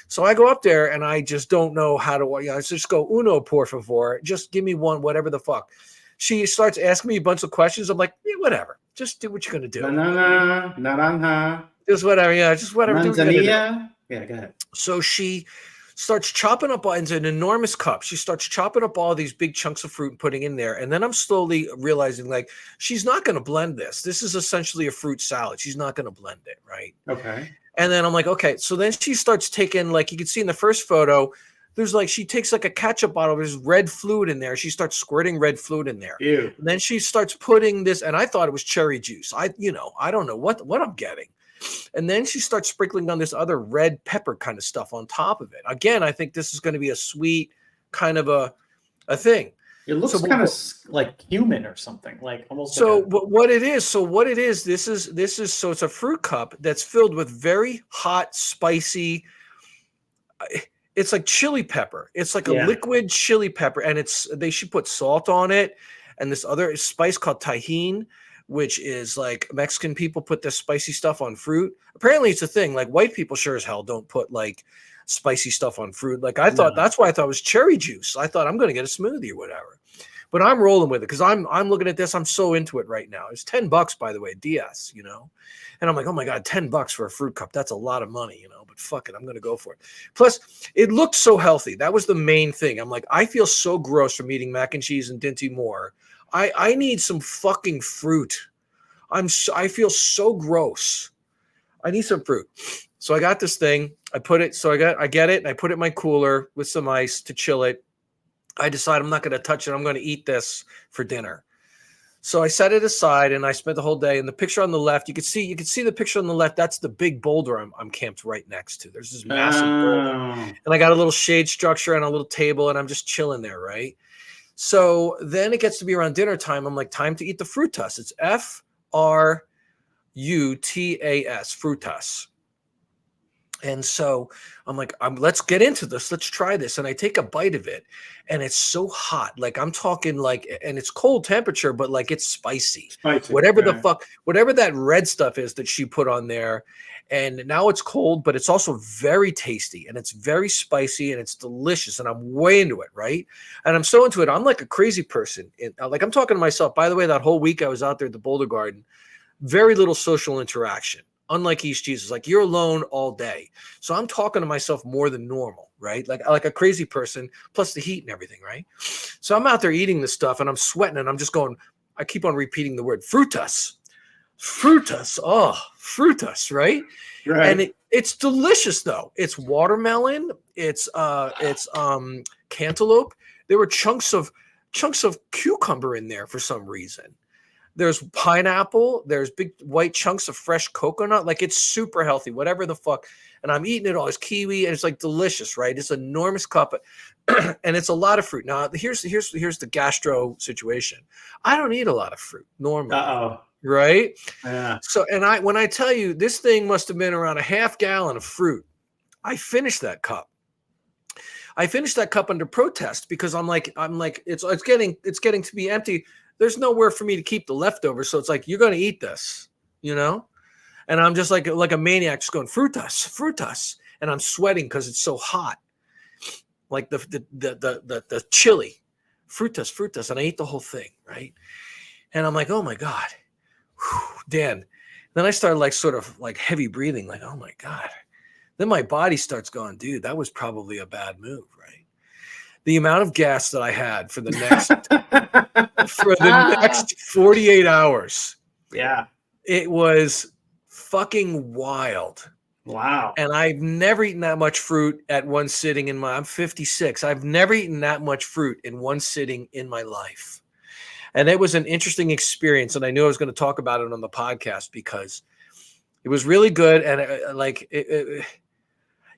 So I go up there and I just don't know how to, I just go, uno, por favor. Just give me one, whatever the fuck. She starts asking me a bunch of questions. I'm like, yeah, whatever. Just do what you're going to do. Naranja. Just whatever. Yeah, just whatever. Manzanilla. Yeah, go ahead. So she starts chopping up into an enormous cup. She starts chopping up all these big chunks of fruit and putting in there. And then I'm slowly realizing, like, she's not going to blend this. This is essentially a fruit salad. She's not going to blend it, right? Okay. And then I'm like, okay. So then she starts taking, like, you can see in the first photo, there's like, she takes like a ketchup bottle, there's red fluid in there. She starts squirting red fluid in there. Ew. And then she starts putting this, and I thought it was cherry juice. I don't know what I'm getting. And then she starts sprinkling on this other red pepper kind of stuff on top of it. Again, I think this is going to be a sweet kind of a thing. It looks kind of like human or something, like almost. So what it is, this is so it's a fruit cup that's filled with very hot, spicy. It's like chili pepper. It's like a liquid chili pepper, and they should put salt on it, and this other spice called tajin, which is like Mexican people put this spicy stuff on fruit. Apparently it's a thing. Like, white people sure as hell don't put like spicy stuff on fruit. Like, I thought that's why I thought it was cherry juice. I thought I'm going to get a smoothie or whatever, but I'm rolling with it because I'm looking at this. I'm so into it right now. It's $10, by the way, DS, and I'm like, oh my God, $10 for a fruit cup. That's a lot of money, but fuck it. I'm going to go for it. Plus it looked so healthy. That was the main thing. I'm like, I feel so gross from eating mac and cheese and Dinty Moore. I need some fucking fruit. I feel so gross. I need some fruit. So I got this thing. I get it, and I put it in my cooler with some ice to chill it. I decide I'm not going to touch it. I'm going to eat this for dinner. So I set it aside, and I spent the whole day. And the picture on the left, you can see the picture on the left. That's the big boulder I'm camped right next to. There's this massive boulder, and I got a little shade structure and a little table, and I'm just chilling there, right? So then it gets to be around dinner time. I'm like, time to eat the frutas. It's Frutas, frutas. And so I'm like, let's get into this. Let's try this. And I take a bite of it, and it's so hot. Like I'm talking like, and it's cold temperature, but like it's spicy. Whatever the fuck, whatever that red stuff is that she put on there. And now it's cold, but it's also very tasty, and it's very spicy, and it's delicious. And I'm way into it, right? And I'm so into it. I'm like a crazy person. Like I'm talking to myself. By the way, that whole week I was out there at the Boulder Garden, very little social interaction. Unlike East Jesus, like you're alone all day. So I'm talking to myself more than normal, right? Like a crazy person, plus the heat and everything, right? So I'm out there eating this stuff, and I'm sweating, and I'm just going, I keep on repeating the word frutas, frutas, right? And it's delicious though. It's watermelon, it's cantaloupe. There were chunks of cucumber in there for some reason. There's pineapple. There's big white chunks of fresh coconut. Like it's super healthy, whatever the fuck. And I'm eating it all. It's kiwi, and it's like delicious, right? It's an enormous cup, and it's a lot of fruit. Now, here's the gastro situation. I don't eat a lot of fruit normally, right? Yeah. So, when I tell you this thing must have been around a half gallon of fruit, I finished that cup. I finished that cup under protest because I'm like, it's getting to be empty. There's nowhere for me to keep the leftovers. So it's like, you're going to eat this, you know? And I'm just like a maniac just going, frutas. And I'm sweating because it's so hot. Like the chili, frutas. And I ate the whole thing, right? And I'm like, oh my God. Whew, Dan. Then I started like sort of like heavy breathing, like, oh my God. Then my body starts going, dude, that was probably a bad move, right? The amount of gas that I had for the next 48 hours. Yeah. It was fucking wild. Wow. And I've never eaten that much fruit at one sitting I'm 56. I've never eaten that much fruit in one sitting in my life. And it was an interesting experience. And I knew I was going to talk about it on the podcast because it was really good. And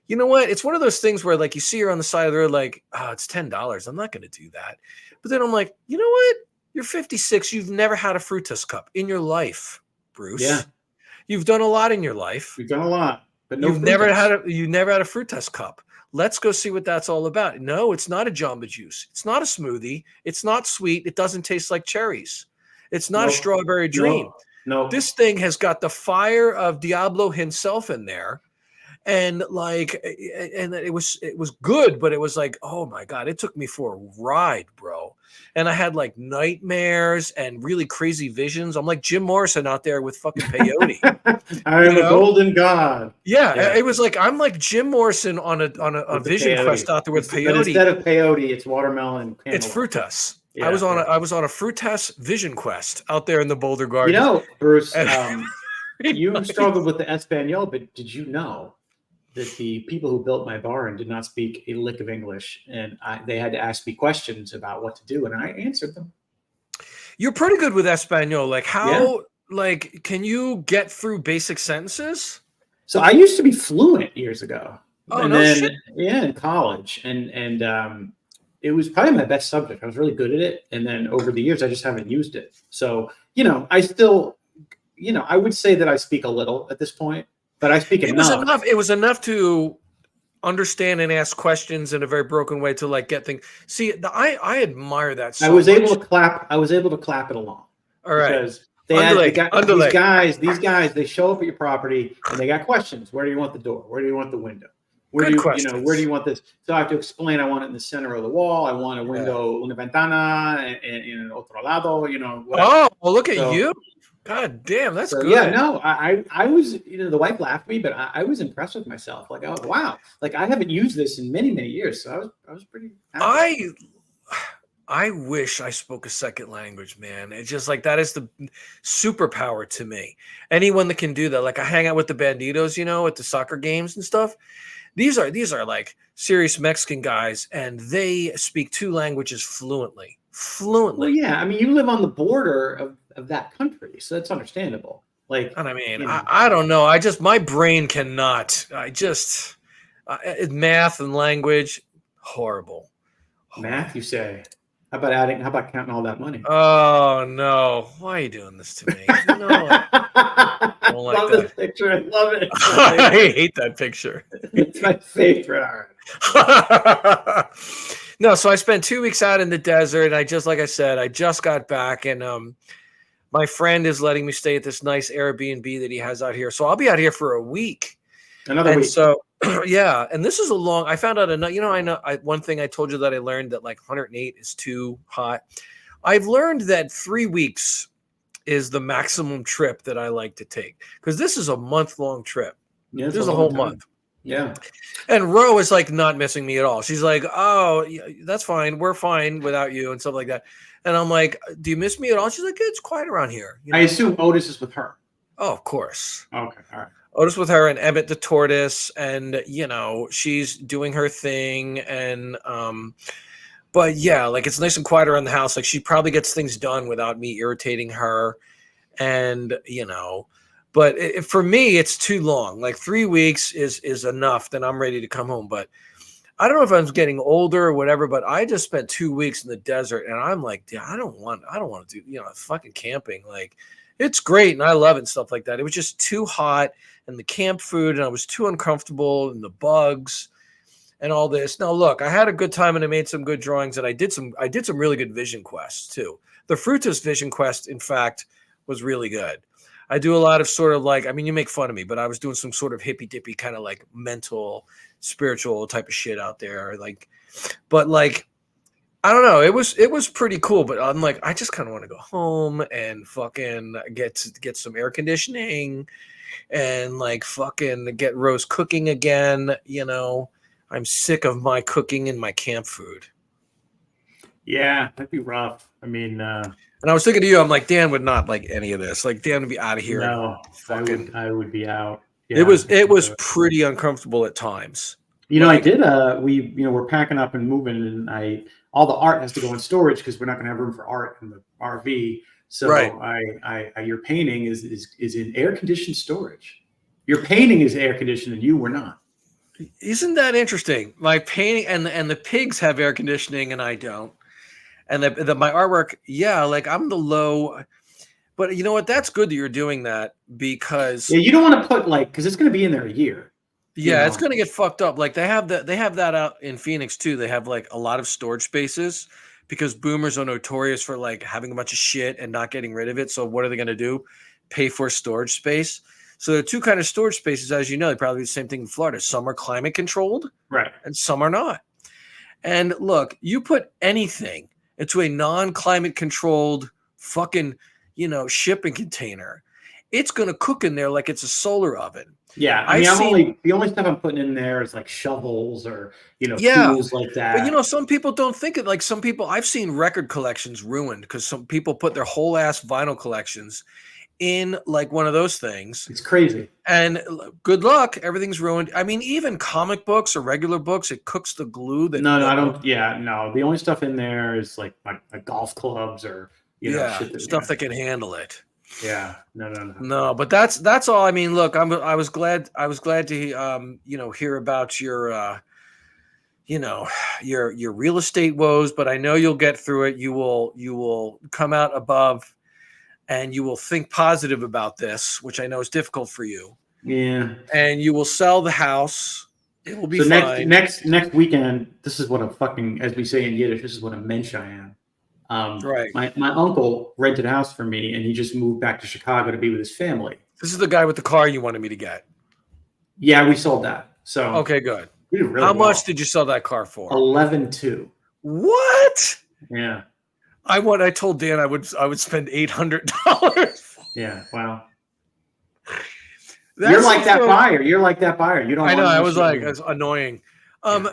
you know what? It's one of those things where like you see her on the side of the road, like, oh, it's $10. I'm not going to do that. But then I'm like, you know what? You're 56. You've never had a Frutas cup in your life, Bruce. Yeah. You've done a lot in your life. We've done a lot, but no. You've never had a Frutas cup. Let's go see what that's all about. No, it's not a Jamba Juice. It's not a smoothie. It's not sweet. It doesn't taste like cherries. It's not a strawberry dream. No. This thing has got the fire of Diablo himself in there. And like, and it was good, but it was like, oh my God, it took me for a ride, bro. And I had like nightmares and really crazy visions. I'm like Jim Morrison out there with fucking peyote. I am a golden god. Yeah, it was like I'm like Jim Morrison on a vision quest out there with peyote. But instead of peyote, it's watermelon. It's frutas. Yeah, I was on a frutas vision quest out there in the Boulder Garden. You know, Bruce, you struggled with the Espanol, but did you know that the people who built my barn did not speak a lick of English, and they had to ask me questions about what to do, and I answered them. You're pretty good with Espanol. Like like, can you get through basic sentences? So I used to be fluent years ago. Oh, and no then, shit. Yeah, in college, and it was probably my best subject. I was really good at it, and then over the years, I just haven't used it. So I still, I would say that I speak a little at this point. But I speak enough. It was enough to understand and ask questions in a very broken way to like get things. See, I admire that so I was able much. to clap. I was able to clap it along. All right. Because these guys, they show up at your property and they got questions. Where do you want the door? Where do you want the window? Where do you want this? So I have to explain. I want it in the center of the wall. I want a window, una ventana, in otro lado. Whatever. Oh, well, look at you. God damn, that's good. Yeah, no, I was, the wife laughed at me, but I was impressed with myself. Like, oh, wow. Like, I haven't used this in many, many years. So I was pretty happy. I wish I spoke a second language, man. It's just like that is the superpower to me. Anyone that can do that, like I hang out with the banditos, at the soccer games and stuff. These are like serious Mexican guys, and they speak 2 languages fluently. Well, Fluently. yeah. I mean, you live on the border of that country, so that's understandable. Like, And I mean, you know, I don't know. My brain cannot. Math and language, horrible. math, you say? How about counting all that money? Oh no! Why are you doing this to me? No, I don't like Love that. this picture. I love it. I hate that picture. It's my favorite. All right. No, so I spent 2 weeks out in the desert, and like I said, I just got back, and my friend is letting me stay at this nice Airbnb that he has out here. So I'll be out here for a week. Another week. So yeah, and this is I found out one thing I told you that I learned that like 108 is too hot. I've learned that 3 weeks is the maximum trip that I like to take, because this is a month-long trip. Yeah, this is a whole month. Yeah. And Ro is like not missing me at all. She's like, oh, that's fine. We're fine without you and stuff like that. And I'm like, do you miss me at all? She's like, it's quiet around here. I assume Otis is with her. Oh, of course. Okay. All right. Otis with her, and Emmett the tortoise, and she's doing her thing, and but yeah, like it's nice and quiet around the house. Like she probably gets things done without me irritating her, and but for me it's too long. Like 3 weeks is enough. Then I'm ready to come home. But I don't know if I'm getting older or whatever, but I just spent 2 weeks in the desert, and I'm like, yeah, I don't want to do fucking camping. Like it's great and I love it and stuff like that. It was just too hot, and the camp food, and I was too uncomfortable, and the bugs and all this. Now look, I had a good time, and I made some good drawings, and I did some really good vision quests too. The Frutas vision quest, in fact, was really good. I do a lot of sort of like, I mean, you make fun of me, but I was doing some sort of hippy dippy kind of like mental, spiritual type of shit out there. But I don't know. It was pretty cool, but I'm like, I just kind of want to go home and fucking get some air conditioning and like fucking get Rose cooking again. I'm sick of my cooking and my camp food. Yeah, that'd be rough. I mean, and I was thinking to you, I'm like, Dan would not like any of this. Like Dan would be out of here. No, I would be out. Yeah, it was pretty uncomfortable at times. I did. We're packing up and moving, and all the art has to go in storage because we're not going to have room for art in the RV. So right. Your painting is in air conditioned storage. Your painting is air conditioned, and you were not. Isn't that interesting? My painting and the pigs have air conditioning, and I don't. And my artwork, yeah, like I'm the low. But you know what? That's good that you're doing that, because you don't want to put because it's going to be in there a year. Yeah, it's going to get fucked up. Like they have that out in Phoenix too. They have like a lot of storage spaces, because boomers are notorious for like having a bunch of shit and not getting rid of it. So what are they going to do? Pay for storage space. So there are two kind of storage spaces, as you know. They probably do the same thing in Florida. Some are climate controlled, right, and some are not. And look, you put anything into a non-climate controlled fucking shipping container, it's going to cook in there like it's a solar oven. Yeah, I mean, the only stuff I'm putting in there is like shovels or tools like that. But some people don't think it. Like some people, I've seen record collections ruined because some people put their whole ass vinyl collections in like one of those things. It's crazy. And good luck, everything's ruined. I mean, even comic books or regular books, it cooks the glue. No, I don't. Yeah, no. The only stuff in there is like my golf clubs or shit stuff that can handle it. Yeah, no. But that's all. I mean, look, I was glad to hear about your your real estate woes, but I know you'll get through it. You will come out above, and you will think positive about this, which I know is difficult for you. Yeah, and you will sell the house. It will be fine. Next weekend. This is what a fucking, as we say in Yiddish, this is what a mensch I am. Right. My uncle rented a house for me, and he just moved back to Chicago to be with his family. This is the guy with the car you wanted me to get. Yeah, we sold that. So okay, good. We did really How well. much did you sell that car for? 11.2. What? Yeah. I told Dan I would spend $800. Yeah. Wow. You're like that buyer. You don't. I know. I was like, it's annoying.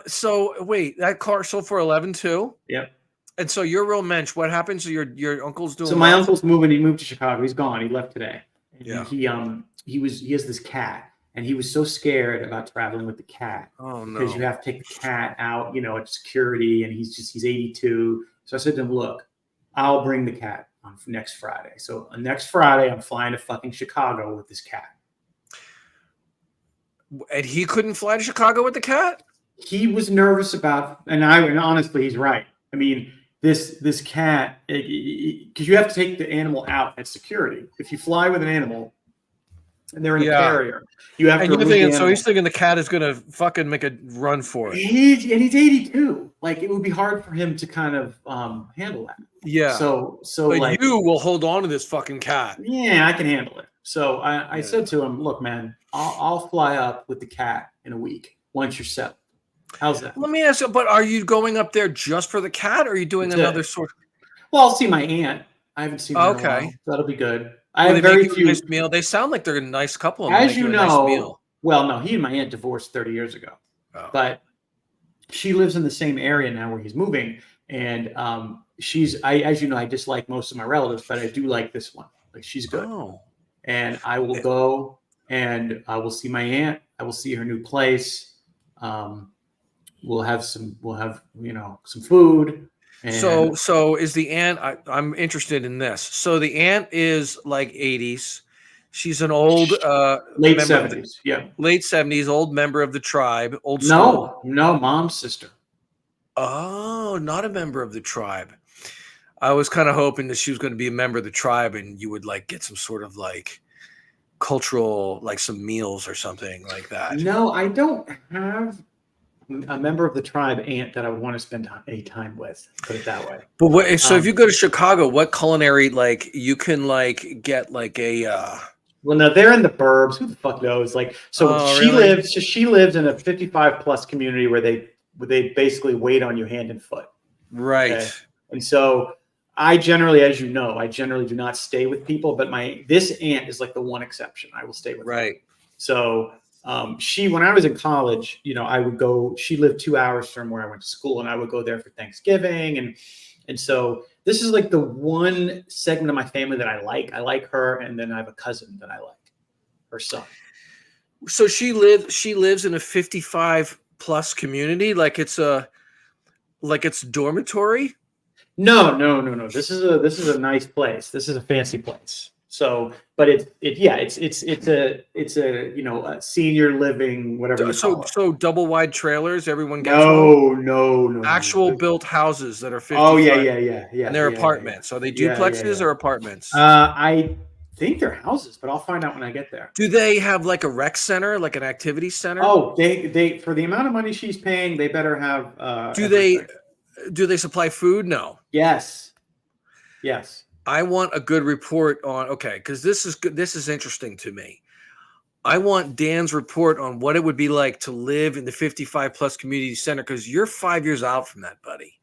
So wait, that car sold for 11.2. Yep. And so you're real mensch. What happens? So your uncle's doing. So my uncle's moving. He moved to Chicago. He's gone. He left today. And Yeah. he has this cat, and he was so scared about traveling with the cat. Oh no. Because you have to take the cat out, at security, and he's 82. So I said to him, look, I'll bring the cat on next Friday. So next Friday, I'm flying to fucking Chicago with this cat. And he couldn't fly to Chicago with the cat? He was nervous about, and honestly, he's right. I mean, this cat, because you have to take the animal out at security. If you fly with an animal and they're in a carrier, you have to. And you're thinking, so he's thinking the cat is gonna fucking make a run for it. He's 82. Like, it would be hard for him to kind of handle that. Yeah. So but like, you will hold on to this fucking cat. Yeah, I can handle it. So I said to him, look, man, I'll fly up with the cat in a week once you're settled. How's that? Let me ask you, but are you going up there just for the cat, or are you doing another sort of... Well, I'll see my aunt. I haven't seen her in a while. That'll be good. I have very few. Nice meal. They sound like they're a nice couple. As you know, nice well, no, he and my aunt divorced 30 years ago. Oh. But she lives in the same area now where he's moving. And as you know, I dislike most of my relatives, but I do like this one. Like, she's good. Oh. And I will go and I will see my aunt. I will see her new place. We'll have some food. And so is the aunt? I'm interested in this. So the aunt is like 80s. She's an old late 70s. Late 70s, old member of the tribe. Old school. No, mom's sister. Oh, not a member of the tribe. I was kind of hoping that she was going to be a member of the tribe, and you would like get some sort of like cultural, like some meals or something like that. No, I don't have a member of the tribe aunt that I would want to spend any time with. Put it that way. But so if you go to Chicago, what culinary you can get like a? Well, no, they're in the burbs. Who the fuck knows? She lives in a 55+ community where they basically wait on you hand and foot. Right. Okay? And so I generally, as you know, do not stay with people, but this aunt is like the one exception. I will stay with her. Right. So when I was in college, I would go, she lived 2 hours from where I went to school, and I would go there for Thanksgiving. And so this is like the one segment of my family that I like. I like her. And then I have a cousin that I like, her son. So she lives in a 55+ community. Like it's dormitory. No. This is a nice place. This is a fancy place. So, but it's a senior living, whatever you call it. So double wide trailers, everyone gets no. Actual built houses that are 55. Oh yeah. And they're apartments. Are they duplexes or apartments? I think they're houses, but I'll find out when I get there. Do they have like a rec center, like an activity center? Oh, they for the amount of money she's paying, they better have Do they supply food? No. Yes. I want a good report on, because this is good. This is interesting to me. I want Dan's report on what it would be like to live in the 55+ community center, because you're 5 years out from that, buddy.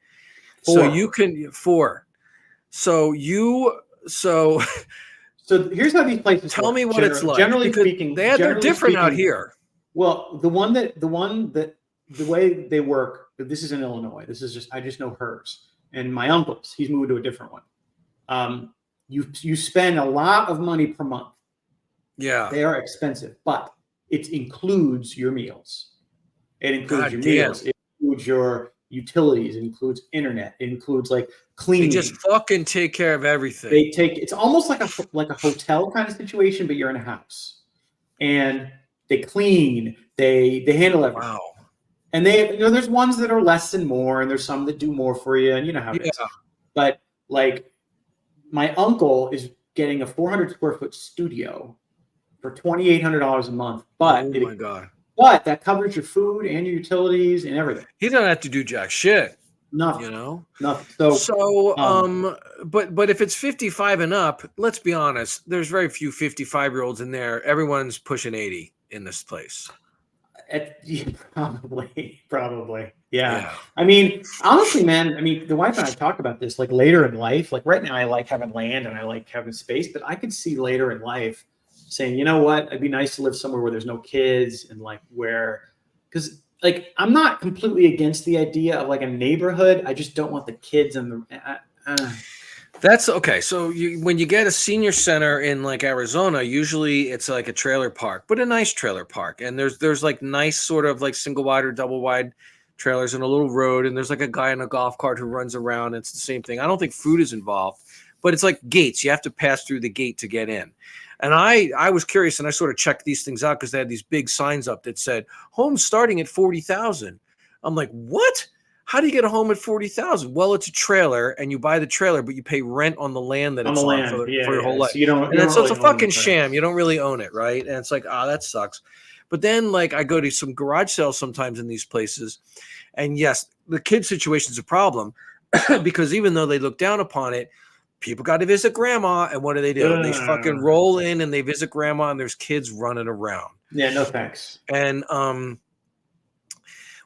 4. So you can 4. So here's how these places tell me what it's like. Generally speaking, they're different out here. Well, the way they work, this is in Illinois. I just know hers and my uncle's. He's moved to a different one. You spend a lot of money per month. Yeah. They are expensive, but it includes your meals. It includes meals. It includes your utilities. It includes internet. It includes cleaning. They just fucking take care of everything. It's almost like a hotel kind of situation, but you're in a house. And they clean, they handle everything. Wow. And there's ones that are less and more, and there's some that do more for you, and you know how it is. But my uncle is getting a 400 square foot studio for $2,800 a month. But my God. But that covers your food and your utilities and everything. He doesn't have to do jack shit. Nothing. Nothing. But if it's 55 and up, let's be honest, there's very few 55-year-olds in there. Everyone's pushing 80 in this place. Probably. Yeah. I mean, honestly, man, the wife and I talked about this later in life. Right now I like having land and I like having space, but I could see later in life saying, you know what, it'd be nice to live somewhere where there's no kids and because like, I'm not completely against the idea of like a neighborhood. I just don't want the kids and That's okay. So when you get a senior center in like Arizona, usually it's like a trailer park, but a nice trailer park. And there's like nice sort of like single wide or double wide trailers in a little road. And there's like a guy in a golf cart who runs around. It's the same thing. I don't think food is involved, but it's like gates. You have to pass through the gate to get in. And I was curious, and I sort of checked these things out because they had these big signs up that said homes starting at 40,000. I'm like, what? How do you get a home at 40,000? Well, it's a trailer, and you buy the trailer, but you pay rent on the land that it's on for your whole life. So you don't, and so really it's a fucking sham. You don't really own it, right? And it's like, that sucks. But then, like, I go to some garage sales sometimes in these places, and yes, the kid situation is a problem because even though they look down upon it, people got to visit grandma, and what do? They fucking roll in and they visit grandma, and there's kids running around. Yeah, no thanks. And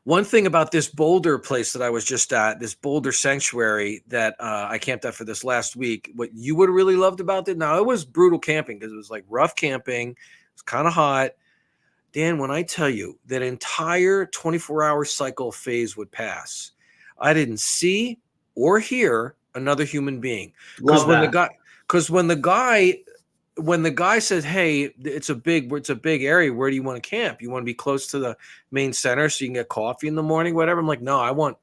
one thing about this Boulder place that I was just at, this Boulder sanctuary that I camped at for this last week, what you would have really loved about it, now it was brutal camping because it was like rough camping. It was kind of hot. Dan, when I tell you that entire 24-hour cycle phase would pass, I didn't see or hear another human being. Because when the guy said, "Hey, it's a big area. Where do you want to camp? You want to be close to the main center so you can get coffee in the morning, whatever." I'm like, "No, I want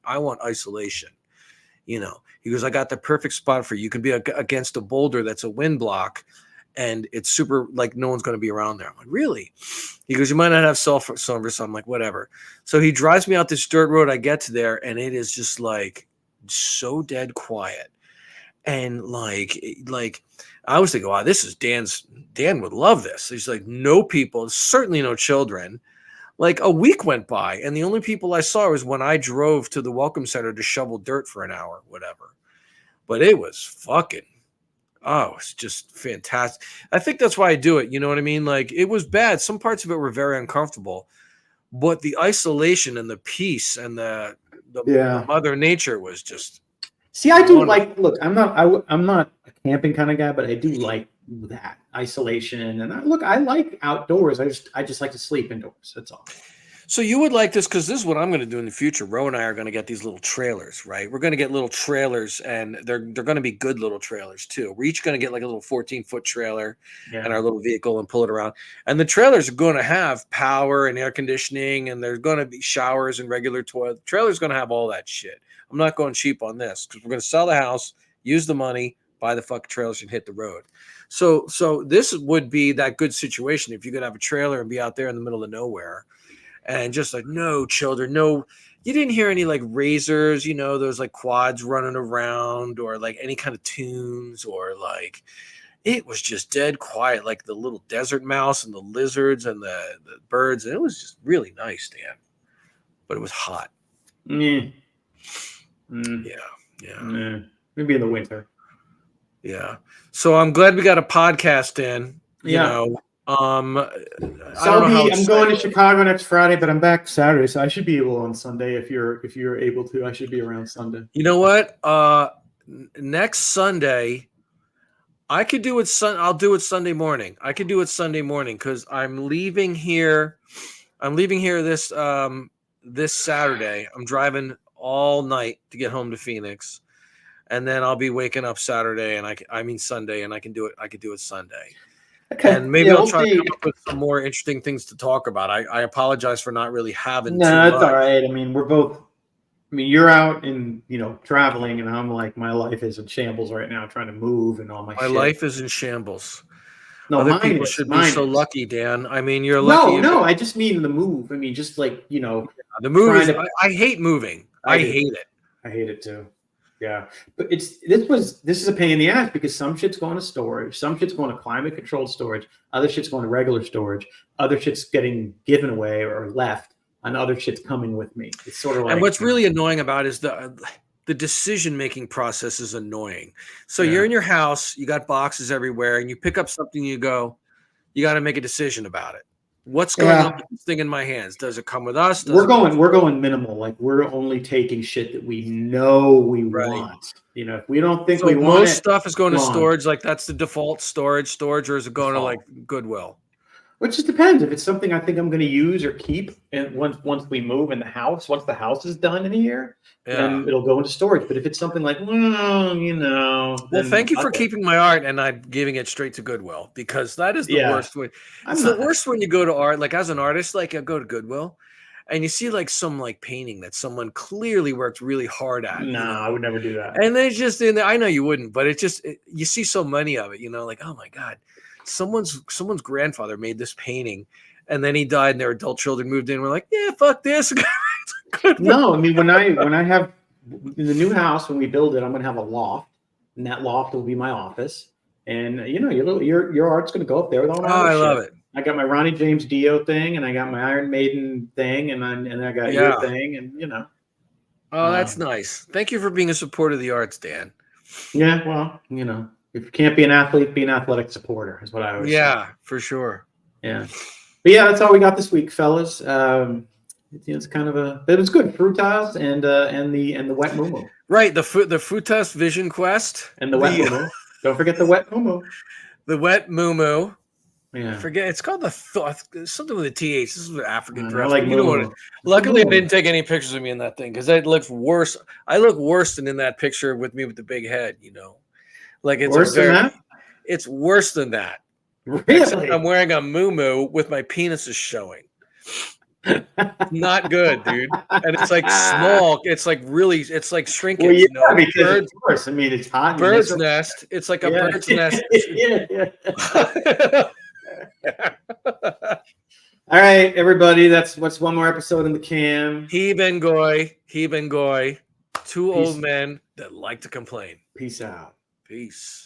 isolation." He goes, "I got the perfect spot for you. You can be against a boulder that's a wind block, and it's super like no one's going to be around there." I'm like, "Really?" He goes, "You might not have cell service." I'm like, "Whatever." So he drives me out this dirt road. I get to there, and it is just like so dead quiet, and like. I was thinking, wow, this is Dan would love this. He's like, no people, certainly no children. Like a week went by, and the only people I saw was when I drove to the welcome center to shovel dirt for an hour, whatever. But it was it's just fantastic. I think that's why I do it. You know what I mean? Like it was bad. Some parts of it were very uncomfortable, but the isolation and the peace and the Mother Nature was just. See, I do like. Look, I'm not a camping kind of guy, but I do like that isolation. And I like outdoors. I just like to sleep indoors. That's all. So you would like this because this is what I'm going to do in the future. Ro and I are going to get these little trailers, right? We're going to get little trailers, and they're going to be good little trailers too. We're each going to get like a little 14-foot trailer and our little vehicle and pull it around. And the trailers are going to have power and air conditioning, and there's going to be showers and regular toilet. The trailer's going to have all that shit. I'm not going cheap on this because we're going to sell the house, use the money, buy the fucking trailers, and hit the road. So this would be that good situation if you could have a trailer and be out there in the middle of nowhere. And just like no children, no, you didn't hear any like razors, those like quads running around or like any kind of tunes or like it was just dead quiet, like the little desert mouse and the lizards and the birds. And it was just really nice, Dan. But it was hot. Yeah. Maybe in the winter. Yeah. So I'm glad we got a podcast in. I'm going to Chicago next Friday, but I'm back Saturday, so I should be able on Sunday. If you're able to, I should be around Sunday. You know what? Next Sunday, I could do it. I'll do it Sunday morning. I could do it Sunday morning because I'm leaving here. This Saturday. I'm driving all night to get home to Phoenix, and then I'll be waking up Saturday, and Sunday, and I can do it. I could do it Sunday. Okay. And maybe I'll try to come up with some more interesting things to talk about. I apologize for not really having. No, it's all right. I mean, we're both. I mean, you're out and traveling, and I'm like, my life is in shambles right now, trying to move and all my. My shit. life is in shambles. No, other people should be so lucky, Dan. I mean, you're lucky. No, I just mean the move. I mean, just like the move is. I hate moving. I hate it. I hate it too. Yeah, but this is a pain in the ass because some shit's going to storage, some shit's going to climate controlled storage, other shit's going to regular storage, other shit's getting given away or left, and other shit's coming with me. It's sort of like. And what's really annoying about is the decision making process is annoying. So you're in your house, you got boxes everywhere, and you pick up something, you go, you got to make a decision about it. What's going on with this thing in my hands? Does it come with us? We're going minimal. Like we're only taking shit that we know we want. If we don't think we want most stuff is going to storage. Like that's the default storage, or is it going to like Goodwill? Which just depends. If it's something I think I'm going to use or keep, and once we move in the house, once the house is done in a year, then it'll go into storage. But if it's something like, well, Well, then thank you for keeping my art and not giving it straight to Goodwill, because that is the worst way. It's the worst when you go to art, like as an artist, like I go to Goodwill and you see like some like painting that someone clearly worked really hard at. No, I would never do that. And they just in there. I know you wouldn't, but you see so many of it, like, oh my God, someone's grandfather made this painting and then he died and their adult children moved in. We're like, yeah, fuck this. No, I mean, when I have in the new house, when we build it, I'm going to have a loft, and that loft will be my office. And your art's going to go up there with all my I love it. I got my Ronnie James Dio thing, and I got my Iron Maiden thing, and I got your thing, and Oh, that's nice. Thank you for being a supporter of the arts, Dan. Yeah, well, if you can't be an athlete, be an athletic supporter is what I always say. Yeah, for sure. Yeah, but yeah, that's all we got this week, fellas. It's kind of it was good. Frutas and the wet mumu. Right, the Frutas Vision Quest and the wet mumu. Don't forget the wet mumu. The wet mumu. Yeah. Forget it's called something with a TH. This is an African dress. I like mumu. Luckily, I didn't take any pictures of me in that thing because it looks worse. I look worse than in that picture with me with the big head. Like it's worse than that. It's worse than that. Really? Except I'm wearing a mumu with my penises showing. Not good, dude. And it's like small. It's like really. It's like shrinking. Well, because of course. I mean, it's hot. Bird's nest. It's like a bird's nest. Yeah. All right, everybody. That's what's one more episode in the can. Heeb and Goy. Two old men that like to complain. Peace out. Peace.